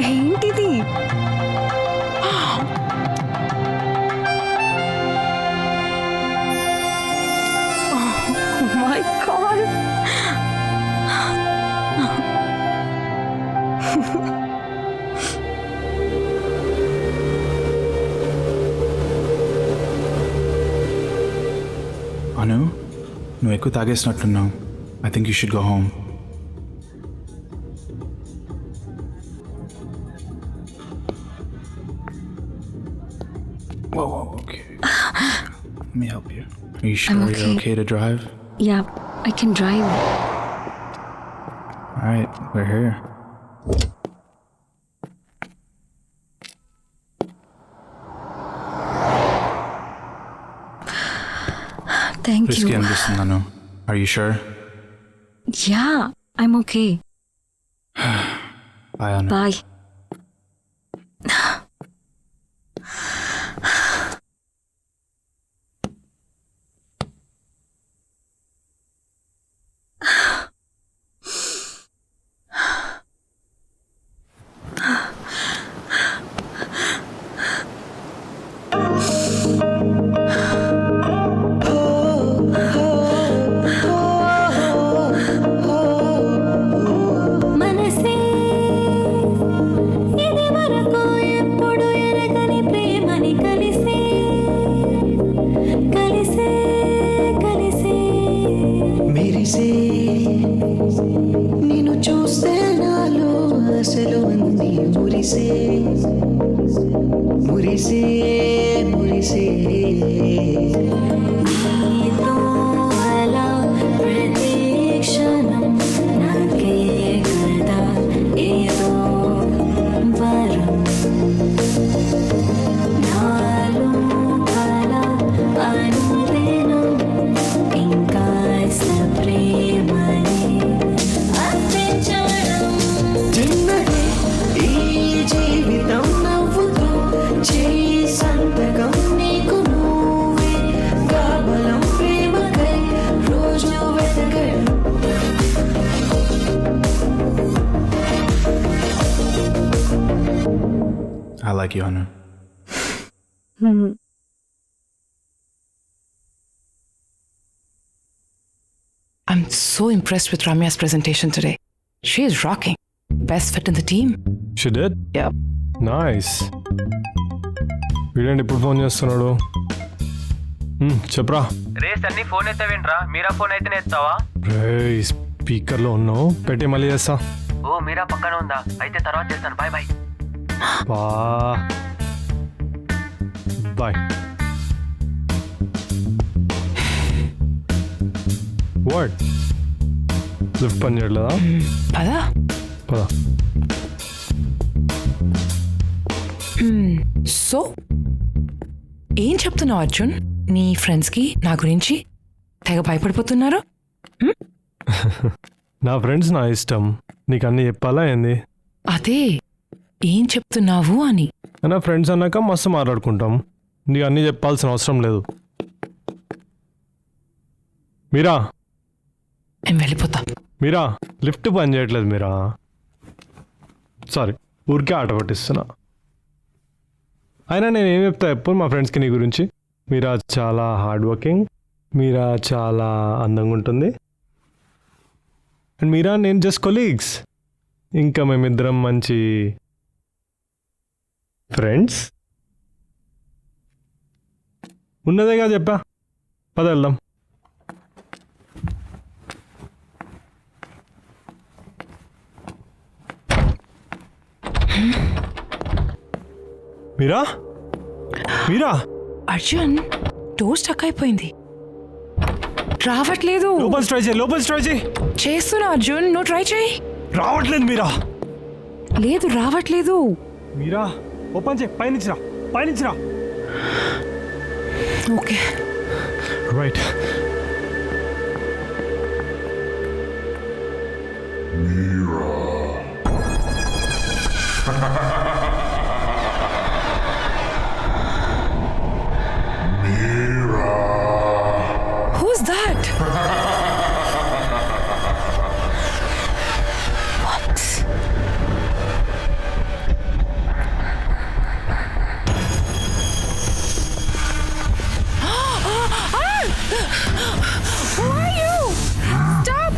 ఏంటిది? My God. అను, నువ్వు ఎక్కువ తాగేసినట్లున్నావు. I think you should go home. Whoa, okay. Let me help you. Are you sure you're okay to drive? Yeah, I can drive. All right, we're here. Thank Risky you. అనిపిస్తుంది అను. Are you sure? Yeah, I'm okay. Bye, Anu. Bye. మనసే ఇది వరకు ఎప్పుడు ఎరగని ప్రేమని కలిసే కలిసే కలిసే మెరిసే నిన్ను చూస్తే నాలో అసలు అన్నీ మురిసే మురిసే మురిసే. నీతో అలా ప్రతి క్షణం నాకే కదా ఏదో వరం. like you, Anu. I'm so impressed with Ramya's presentation today. She is rocking. Best fit in the team. She did? Yep. Nice. వీడేంటి ఇప్పుడు ఫోన్ చేస్తున్నాడు? చెప్పరా. రేస్ అన్ని ఫోన్ ఎత్తవేంట్రా? మీరా ఫోన్ అయితేనే ఎత్తావా? రే స్పీకర్లో ఉన్నావు, పెట్టి మళ్ళీ చేస్తా. ఓ మీరా పక్కన ఉందా? అయితే తర్వాత చేస్తాను. Bye bye. Bye. What? Lift పని చేయట్లేదా? పదా పదా. సో ఏం చెప్తున్నావు అర్జున్? నీ ఫ్రెండ్స్కి నా గురించి తెగ భయపడిపోతున్నారు. నా ఫ్రెండ్స్ నా ఇష్టం, నీకు అన్నీ చెప్పాలా ఏంది? అదే ఏం చెప్తున్నావు అని. నా ఫ్రెండ్స్ అన్నాక మస్తు మాట్లాడుకుంటాం, నీకు అన్నీ చెప్పాల్సిన అవసరం లేదు. మీరా నేను వెళ్ళిపోతా. మీరా లిఫ్ట్ పని చేయట్లేదు. మీరా సారీ, ఊరికే ఆట పట్టిస్తున్నా. అయినా నేను ఏం చెప్తా ఎప్పుడు మా ఫ్రెండ్స్కి నీ గురించి? మీరా చాలా హార్డ్ వర్కింగ్, మీరా చాలా అందంగా ఉంటుంది, అండ్ మీరా నేను జస్ట్ కొలీగ్స్, ఇంకా మేమిద్దరం మంచి ఫ్రెండ్స్. ఉన్నదేగా చెప్పా, పద వెళ్దాం. మీరా మీరా అర్జున్ డోర్ స్టక్ అయిపోయింది, రావట్లేదు. లోపల ట్రై చేయి, లోపల ట్రై చేయి. చేస్తున్నా అర్జున్, నువ్వు ట్రై చేయి. రావట్లేదు మీరా. లేదు రావట్లేదు. మీరా ఓపెన్ చేయి, పైనుంచి రా, పైనుంచి రా. Okay right. Who's that? What? Who are you? Stop!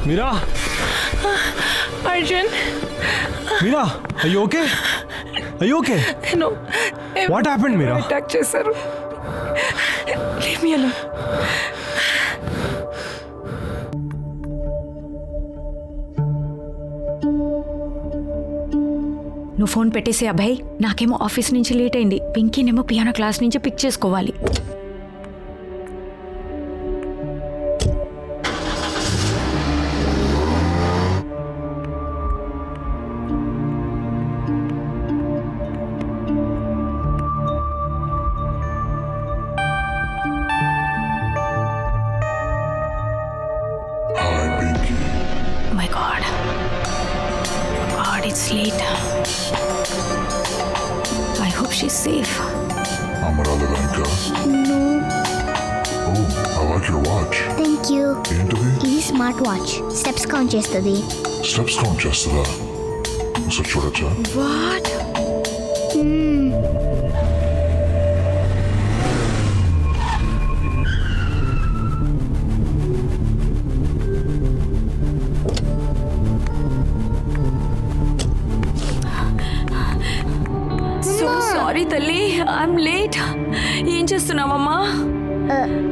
Meera Arjun. Meera are you okay? Are you okay? No. What happened, Meera? Attack చేశారు. Leave me alone. నువ్వు ఫోన్ పెట్టేసి అభయ్, నాకేమో ఆఫీస్ నుంచి లేట్ అయింది, పింకీనేమో పియానో క్లాస్ నుంచి pick చేసుకోవాలి. My God. God, it's late. I hope she's safe. Amarala Lanka. No. Oh, I like your watch. Thank you. ఏంటిది? ఇది స్మార్ట్ వాచ్, స్టెప్స్ కౌంట్ చేస్తుంది. స్టెప్స్ కౌంట్ చేస్తుందా? ఒకసారి చూడొచ్చా? వాట్? సో సారీ తల్లి, I'm late. ఏం చేస్తున్నావమ్మా?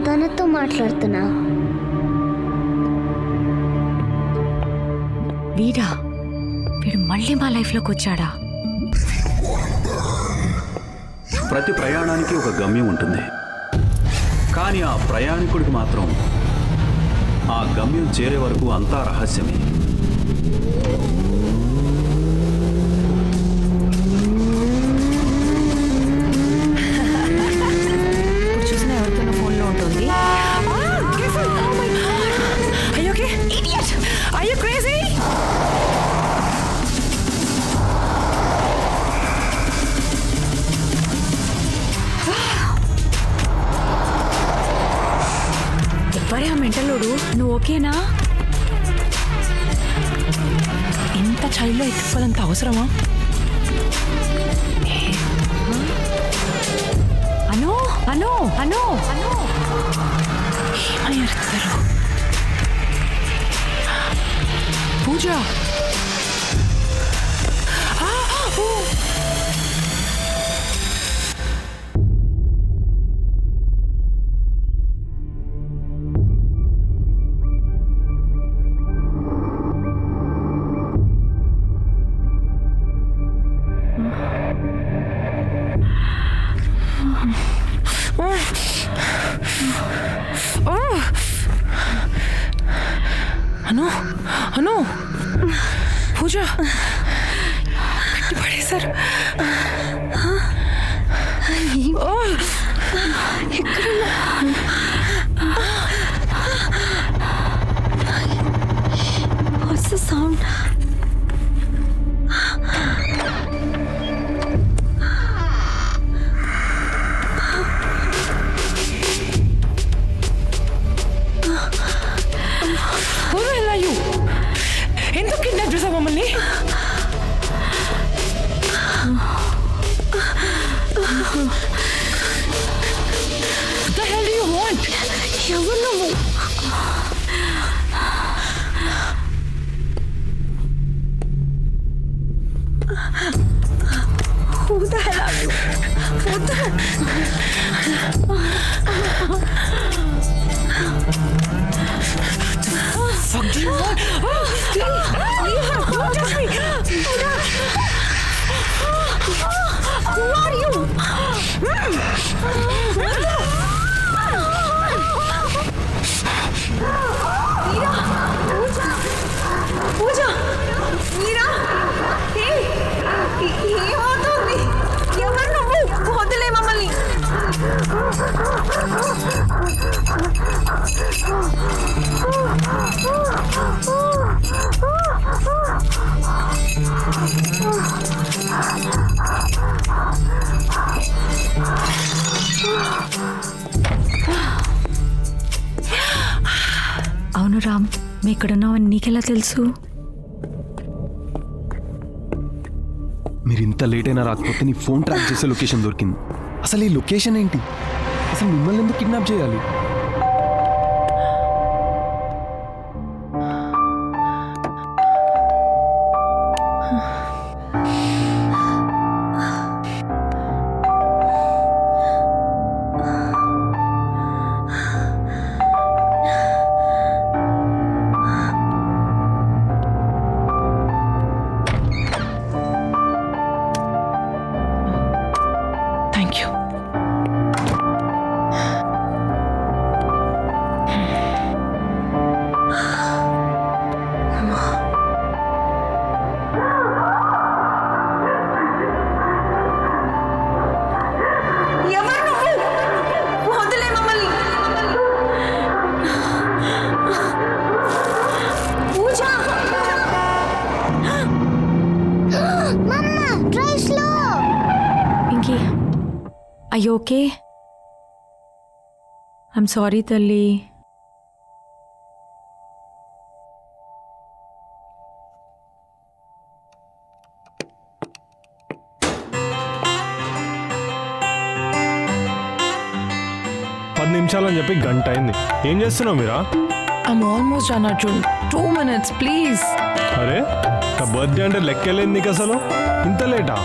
తనతో మాట్లాడుతున్నా. వీడు మళ్ళీ మా లైఫ్లోకి వచ్చాడా? ప్రతి ప్రయాణానికి ఒక గమ్యం ఉంటుంది. కానీ ఆ ప్రయాణికుడికి మాత్రం ఆ గమ్యం చేరే వరకు అంతా రహస్యమే. ఇప్పుడు చూసిన ఎవరితోనో ఫోన్లో ఉంటుంది. ఎవరే ఆ మెంటలోడు? నువ్వు ఓకేనా? ఇంత చైల్డ్లో ఎత్తుకోవాలంత అవసరమా? అను అను అను అను ఏమని అరుస్తారు? పూజ అను అను పూజ పడేశారు. What's the sound? ఎందుకు కిడ్నాప్ చేసావు మమ్మల్ని? What the hell do you want? ఎవరు నువ్వు? Who the hell are you? What the hell? Fuck do you want? Don't touch me! Who are you? Meera! Pooja! Meera! Hey! ఏమవుతుంది? ఎవరు నువ్వు? వదిలే మమ్మల్ని. అవును రామ్, మీ ఇక్కడున్నావని నీకెలా తెలుసు? మీరు ఇంత లేట్ అయినా రాకపోతే నీ ఫోన్ ట్రాక్ చేసే లొకేషన్ దొరికింది. అసలు ఈ లొకేషన్ ఏంటి? అసలు మిమ్మల్ని ఎందుకు కిడ్నాప్ చేయాలి? Thank you. ఎవరు నువ్వు? వదిలే మమ్మల్ని. పూజ! మమ్మ try slow. Pinky, are you okay? I'm sorry తల్లి. పది నిమిషాలని చెప్పి గంట అయింది. ఏం చేస్తున్నావు మీరా? I'm almost done, Arjun. 2 minutes, please. అరే నా బర్త్డే అంటే లెక్కలేదు నీకు అసలు. ఇంత లేటా?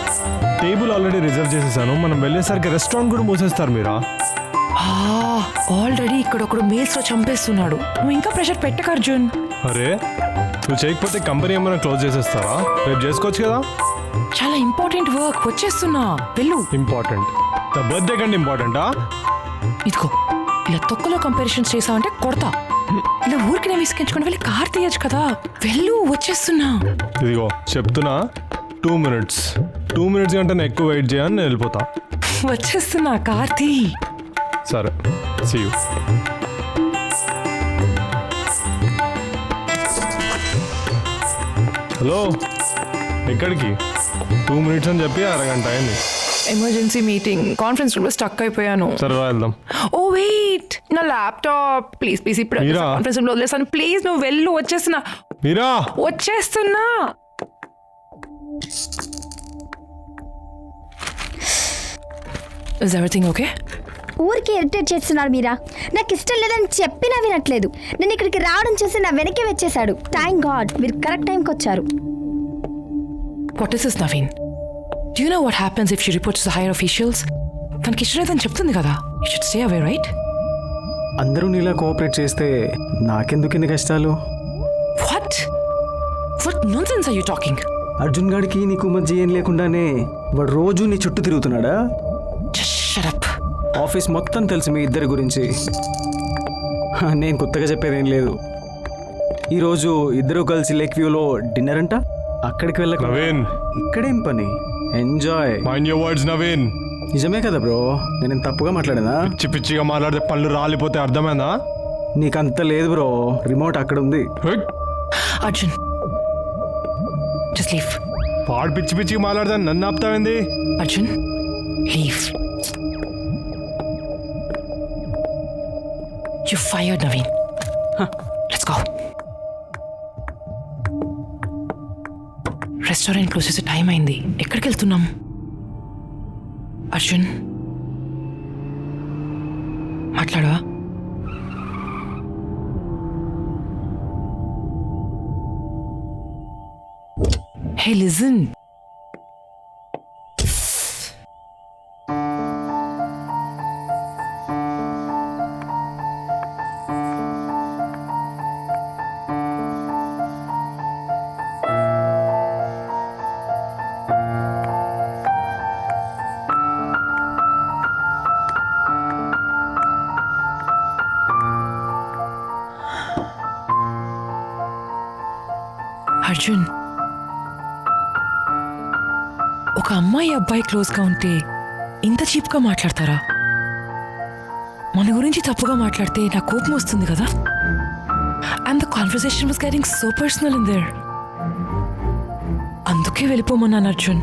టేబుల్ ఆల్రెడీ రిజర్వ్ చేసేసాను. మనం వెళ్ళేసరికి రెస్టారెంట్ కూడా మూసేస్తారు మీరా. ఆల్రెడీ ఇక్కడ ఒకడు మెయిల్స్లో చంపేస్తున్నాడు. నువ్వు ఇంకా ప్రెషర్ పెట్టక అర్జున్. అరే నువ్వు చేయకపోతే కంపెనీ ఏమైనా క్లోజ్ చేసేస్తారా? రేపు చేసుకోవచ్చు కదా. చాలా ఇంపార్టెంట్ వర్క్, వచ్చేస్తున్నా. వెళ్ళు. ఇంపార్టెంట్ నా బర్త్డే కంటే ఇంపార్టెంటా? ఇదిగో ఇలా తొక్కలో కంపారిజన్స్ చేసావంటే కొడతా. ఇలా ఊరికి నేను విసిగించుకుని వెళ్ళి కార్ తీయచ్చు కదా. వెళ్ళు, వచ్చేస్తున్నా. ఇదిగో చెప్తున్నా, 2 minutes. 2 minutes కంటే నేను ఎక్కువ వెయిట్ చేయని నేను వెళ్ళిపోతా. వచ్చేస్తున్నా, కార్ తీ. సరే, సీ యూ. హలో, ఎక్కడికి? 2 minutes అని చెప్పి అరగంట అయింది. ఎమర్జెన్సీ మీటింగ్, కాన్ఫరెన్స్ రూమ్ లో స్టక్ అయిపోయాను. సరే వెళ్దాం. ఓ వెయిట్, నా ల్యాప్టాప్ ప్లీజ్ ప్లీజ్ ఇప్పుడు కాన్ఫరెన్స్ రూమ్ లో వదిలేసాను. ప్లీజ్ నువ్వు వెళ్ళు, వచ్చేస్తున్నా. మీరా, వచ్చేస్తున్నా. Is everything okay? ఊరికి ఇరిటేట్ చేస్తున్నారు మీరా. నాకు ఇష్టం లేదని చెప్పినా వినట్లేదు. నేను ఇక్కడికి రావడం చూసి నా వెనకే వచ్చేసాడు. థ్యాంక్ గాడ్ మీరు కరెక్ట్ టైంకి వచ్చారు. What is this, Naveen? Do you know what happens if she reports to the higher officials? తనకి ఇష్టం లేదని చెప్తుంది కదా. You should stay away, right? అందరూ నీలా కోఆపరేట్ చేస్తే నాకెందుకు ఇన్ని కష్టాలు? What? What nonsense are you talking? Arjun గాడికి నీకు మధ్య ఏం లేకుండానే వాడు రోజు నీ చుట్టూ తిరుగుతున్నాడా? Just shut up. ఆఫీస్ మొత్తం తెలుసు మీ ఇద్దరి గురించి. నేను కొత్తగా చెప్పేదేం లేదు. ఈరోజు ఇద్దరు కలిసి లేక్ వ్యూలో డిన్నర్ అంట. అక్కడికి వెళ్ళక నవీన్, ఇక్కడేం పని? Enjoy. Mind your words Naveen. నిజమే కదా బ్రో, నేను తప్పుగా మాట్లాడానా? పిచ్చి పిచ్చిగా మాట్లాడితే పళ్ళు రాలిపోతే అర్థమైందా? నీకంత లేదు బ్రో, రిమోట్ అక్కడ ఉంది. Arjun, just leave. పాడు పిచ్చి పిచ్చిగా మాట్లాడదా నన్ను ఆపుతావేంది? Arjun, leave. You fired, Naveen. Let's go. Restaurant close చేసే టైం అయింది. ఎక్కడికి వెళ్తున్నాం? అర్జున్, మాట్లాడవా? హే లిజన్, అర్జున్, ఒక అమ్మాయి అబ్బాయి క్లోజ్గా ఉంటే ఇంత చీప్గా మాట్లాడతారా? మన గురించి తప్పుగా మాట్లాడితే నా కోపం వస్తుంది కదా. And the conversation was getting so personal in there. అందుకే వెళ్ళిపోమన్నాను అర్జున్.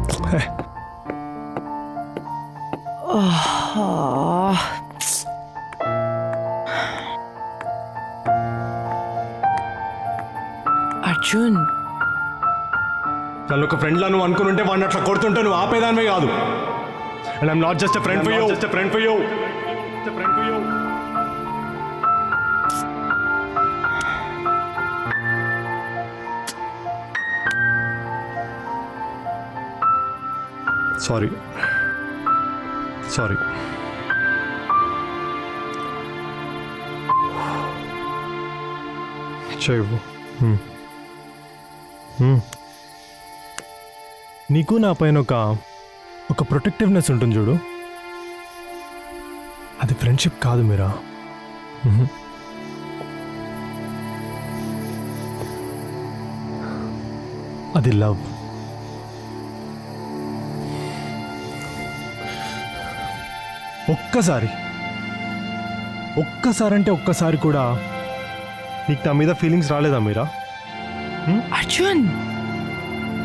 అర్జున్, నన్ను ఒక ఫ్రెండ్లా నువ్వు అనుకుంటే వాడిని అట్లా కొడుతుంటే నువ్వు ఆపేదానివే కాదు. And I'm not just a friend for you. Just a friend for you. Friend for you. Sorry sorry. చేయవు. నీకు నా పైన ఒక ప్రొటెక్టివ్నెస్ ఉంటుంది చూడు, అది ఫ్రెండ్షిప్ కాదు మీరా. అది లవ్. ఒక్కసారి కూడా నీకు నా మీద ఫీలింగ్స్ రాలేదా మీరా? అర్జున్,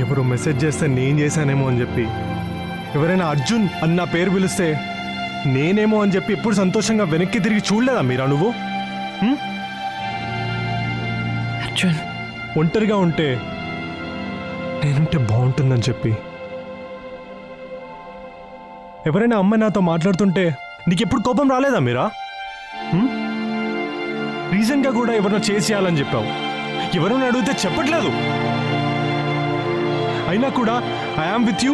ఎవరు మెసేజ్ చేస్తే నేను చేశానేమో అని చెప్పి, ఎవరైనా అర్జున్ అన్న పేరు పిలిస్తే నేనేమో అని చెప్పి ఎప్పుడు సంతోషంగా వెనక్కి తిరిగి చూడలేదా మీరా నువ్వు? అర్జున్, ఒంటరిగా ఉంటే నేనుంటే బాగుంటుందని చెప్పి, ఎవరైనా అమ్మాయి నాతో మాట్లాడుతుంటే నీకు ఎప్పుడు కోపం రాలేదా మీరా? రీసెంట్గా కూడా ఎవరినో చేసేయాలని చెప్పావు, ఎవరైనా అడిగితే చెప్పట్లేదు. అయినా కూడా I am with you,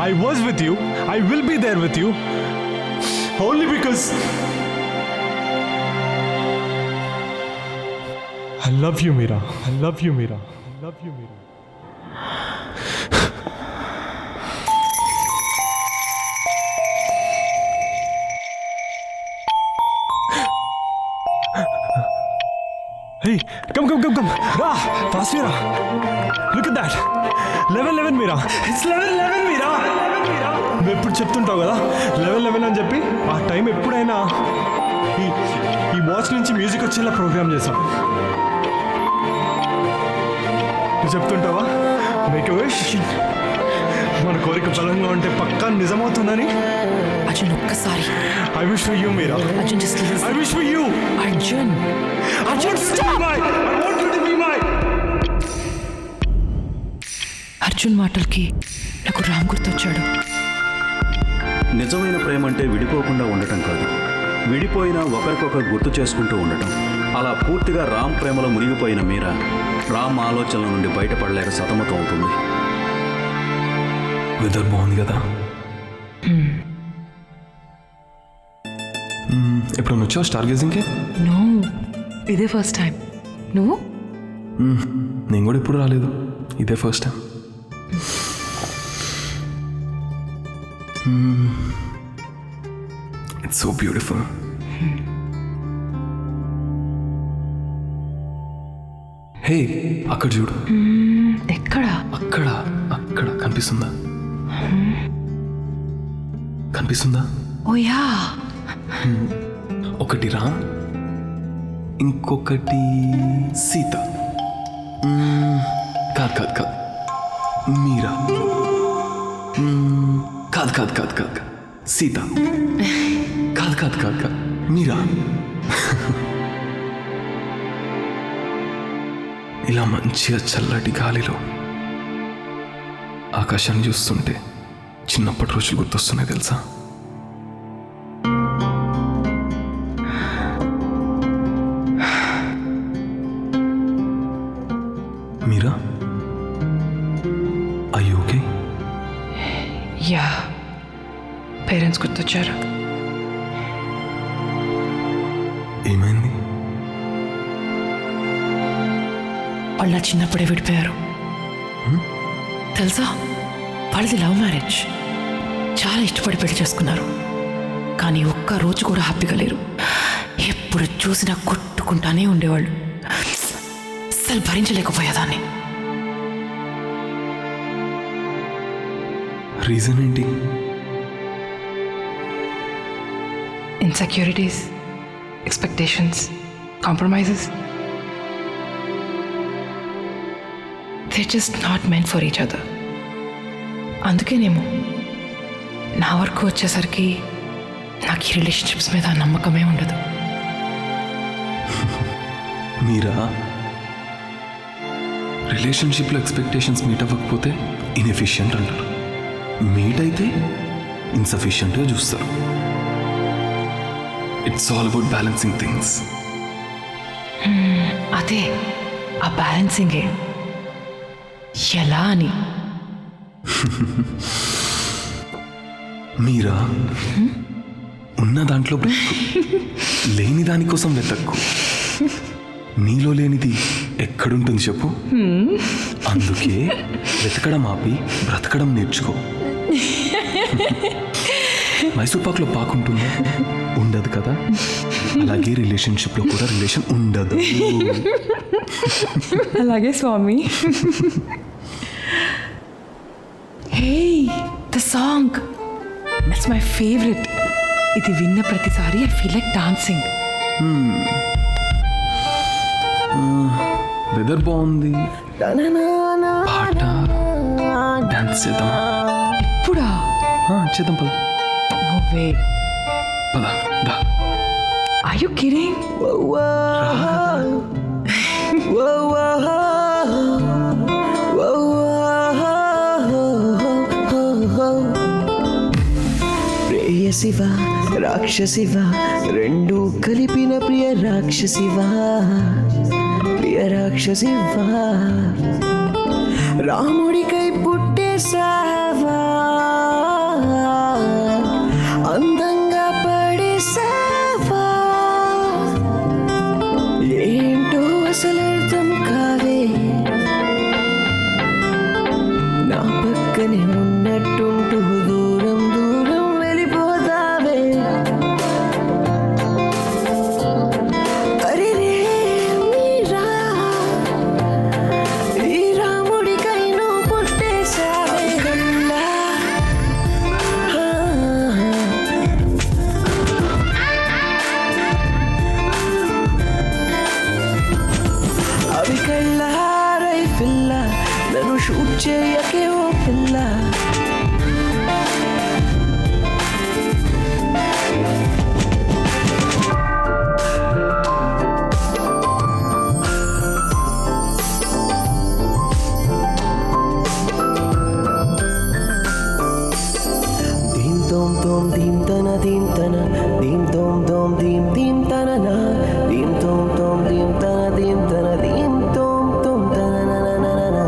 I was with you, I will be there with you, only because I love you Meera. I love you Meera. I love you Meera. Hey, come. Ra, fast Meera. Look at that. 11 Meera. It's 11 Meera. నువ్వు ఎప్పుడు చెప్తుంటావు కదా 11 అని చెప్పి ఆ time ఎప్పుడైనా ఈ watch నుంచి music వచ్చేలా ప్రోగ్రామ్ చేసాం. నువ్వు చెప్తుంటావా మేక్ విష్ మన కోరిక బలంగా ఉంటే పక్కా నిజమవుతుందని. అర్జున్ ఒక్కసారి I wish for you, Meera. Arjun just listen. I wish for you. Arjun stop. I want you to be mine. Arjun మాటలకి నాకు రామ్ గుర్తొచ్చాడు. నిజమైన ప్రేమ అంటే విడిపోకుండా ఉండటం కాదు, విడిపోయినా ఒకరికొకరు గుర్తు చేసుకుంటూ ఉండటం. అలా పూర్తిగా రామ్ ప్రేమలో మునిగిపోయిన మీరా రామ్ ఆలోచనల నుండి బయటపడలేక సతమతం అవుతుంది. వెదర్ బాగుంది కదా. ఎప్పుడన్నా వచ్చావు స్టార్ గేజింగ్కి? నో, ఇదే ఫస్ట్ టైం. నువ్వు? నేను కూడా ఎప్పుడు రాలేదు, ఇదే first time. It's so beautiful. Hey, అక్కడ చూడు. ఎక్కడ? అక్కడ కనిపిస్తుందా? కనిపిస్తుందా? Oh yeah. ఒకటి రామ్, ఇంకొకటి సీత. కాదు మీరా. కాదు సీత. కాదు మీరా. ఇలా మంచిగా చల్లటి గాలిలో ఆకాశాన్ని చూస్తుంటే చిన్నప్పటి రోజులు గుర్తొస్తున్నాయి తెలుసా. Meera, are you okay? Yeah, parents గుర్తొచ్చారు. ఏమైంది? వాళ్ళ చిన్నప్పుడే విడిపోయారు తెలుసా. వాళ్ళది లవ్ మ్యారేజ్. చాలా ఇష్టపడి పెళ్లి చేసుకున్నారు, కానీ ఒక్క రోజు కూడా హ్యాపీగా లేరు. ఎప్పుడు చూసినా కొట్టుకుంటానే ఉండేవాళ్ళు. అస్సలు భరించలేకపోయేదాన్ని. రీజన్ ఏంటి? Insecurities, expectations, compromises. They're just not meant for each other. అందుకేనేమో నా వరకు వచ్చేసరికి నాకు ఈ రిలేషన్షిప్స్ మీద నమ్మకమే ఉండదు. మీరా, రిలేషన్షిప్లో ఎక్స్పెక్టేషన్స్ మీట్ అవ్వకపోతే ఇన్ఎఫిషియంట్ అంటారు, మీట్ అయితే ఇన్సఫిషియంట్గా చూస్తారు. It's all about balancing things. అదే ఆ బ్యాలెన్సింగే ఎలా అని. మీరా, ఉన్న దాంట్లో బ్రతుకు, లేని దానికోసం వెతక్కు. నీలో లేనిది ఎక్కడుంటుంది చెప్పు. అందుకే వెతకడం ఆపి బ్రతకడం నేర్చుకో. మైసూర్ పాక్లో పాకుంటుందా? ఉండదు కదా. అలాగే రిలేషన్షిప్లో కూడా రిలేషన్ ఉండదు. అలాగే స్వామి. Hey, the song, it's my favourite. ఇది విన్న ప్రతిసారి I feel like dancing. Weather బాగుంది, పాట డాన్స్ చేద్దామా? ఇప్పుడా? చేద్దాం పద. No way. పద దా. Are you kidding? ప్రేయసివా రాక్షసివా రెండు కలిపిన ప్రియ రాక్షసివా, ప్రియ రాక్షసివా, రాముడికై పుట్టేసావా, అందంగా పడేసావా, ఏంటో అసలు అర్థం కావే, నా పక్కనే ఉన్నట్టుంటూ దూరం దూరం వెళ్ళిపోతావే. అరే రే మీరా, తోం ధీం తన ధీం తన ధీం తోం తోం ధీం ధీం తన నా ధీం తోం తోం ధీం తన ధీం తన ధీం తోం తోం తన నా నా నా నా.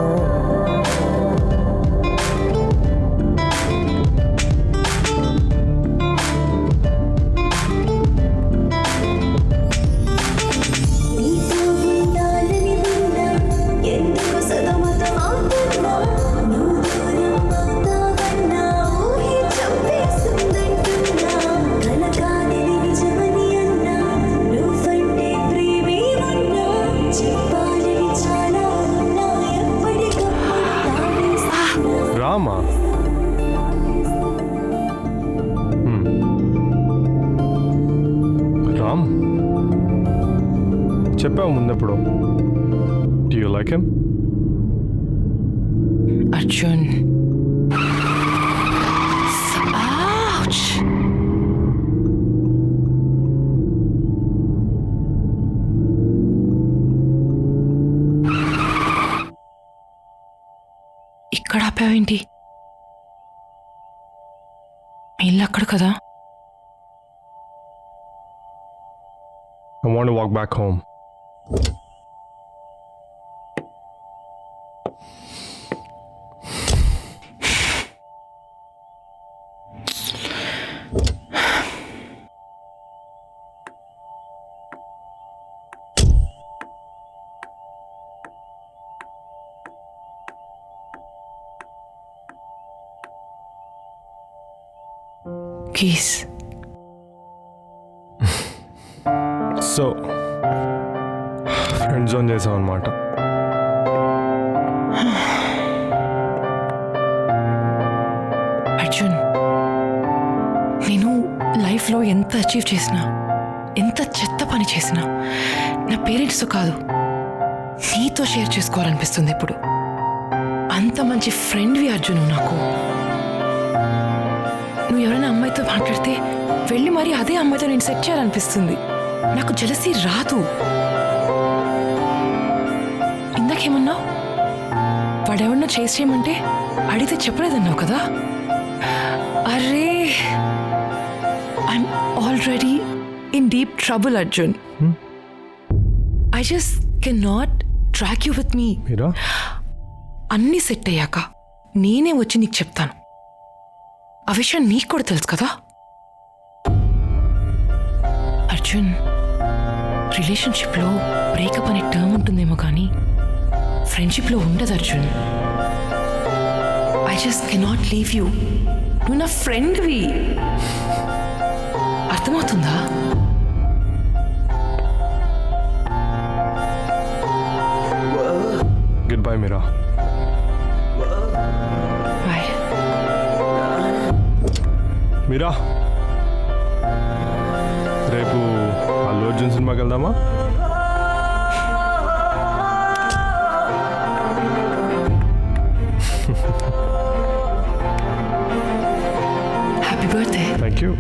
రామా రామ్ చెప్పావు ముందెప్పుడు do you like him? Arjun ఇక్కడ ఆపావేంటి? మీ ఇల్లు అక్కడ కదా? I want to walk back home. Keys. So friend zone చేసాం అనమాట. అర్జున్, నేను లైఫ్లో ఎంత అచీవ్ చేసినా, ఎంత చెత్త పని చేసినా నా పేరెంట్స్తో కాదు, నీతో షేర్ చేసుకోవాలనిపిస్తుంది ఇప్పుడు. అంత మంచి ఫ్రెండ్వి అర్జున్ నాకు. నువ్వు ఎవరైనా అమ్మాయితో మాట్లాడితే వెళ్ళి మరి అదే అమ్మాయితో నేను సెట్ చేయాలనిపిస్తుంది. నాకు జలసీ రాదు. ఇందాకేమన్నావు? వాడెవడన్నా చేసి చేయమంటే అడిగితే చెప్పలేదన్నావు కదా? అరే, I'm already in deep trouble Arjun. I just can not track you with me. అన్నీ సెట్ అయ్యాక నేనే వచ్చి నీకు చెప్తాను. ఆ విషయం నీకు కూడా తెలుసు కదా అర్జున్. రిలేషన్షిప్లో బ్రేకప్ అనే టర్మ్ ఉంటుందేమో కానీ ఫ్రెండ్షిప్లో ఉండదు Arjun. I just cannot leave you. నువ్వు నా ఫ్రెండ్వి, అర్థమవుతుందా? గుడ్ బై మీరా. బాయ్ మీరా. రేపు అల్లు అర్జున్ సినిమాకి వెళ్దామా? Happy birthday. Thank you.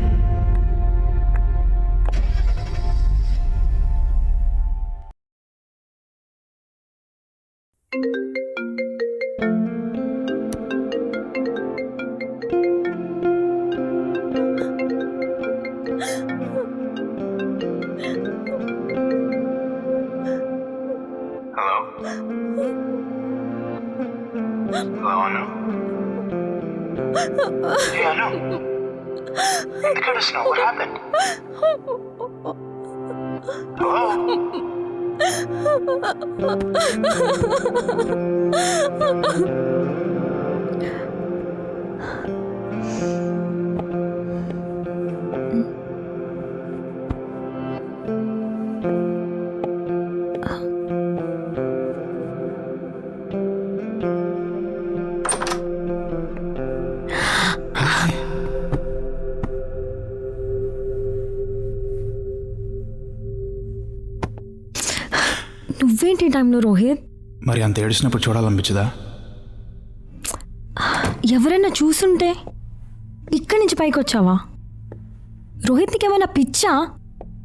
Hello, Anu. Hey, Anu. Let us know what happened. Hello? నువ్వేంటి టైంలో రోహిత్? మరి అంత ఏడిచినప్పుడు చూడాలనిపించదా? ఎవరైనా చూసుంటే ఇక్కడి నుంచి పైకి వచ్చావా? రోహిత్ నీకు ఏమైనా పిచ్చా?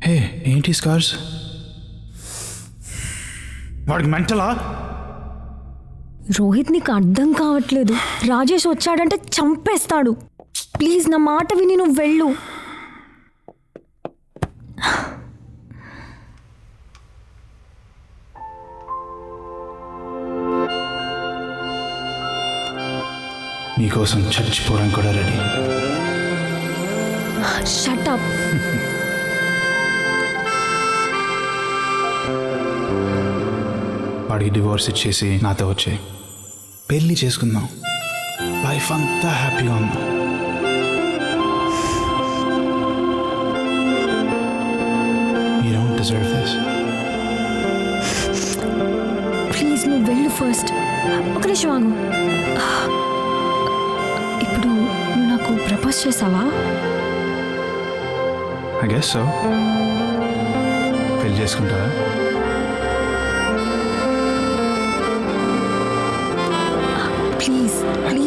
హే, ఏంటి స్కార్స్? వాడికి మెంటలా? రోహిత్ నీకు అర్థం కావట్లేదు. రాజేష్ వచ్చాడంటే చంపేస్తాడు. ప్లీజ్ నా మాట విని నువ్వు వెళ్ళు. నీకోసం చచ్చిపోవడం కూడా రెడీ. Shut up. వాడికి డివోర్స్ ఇచ్చేసి నాతో వచ్చాయి, పెళ్ళి చేసుకుందాం, లైఫ్ అంతా హ్యాపీగా ఉందాం. You don't deserve this. Please నువ్వు వెళ్ళు ఫస్ట్. ఒక నిమిషం ఆగు. ఇప్పుడు నువ్వు నాకు ప్రపోజ్ చేసావా? I guess so. పెళ్ళి చేసుకుంటావా? Please please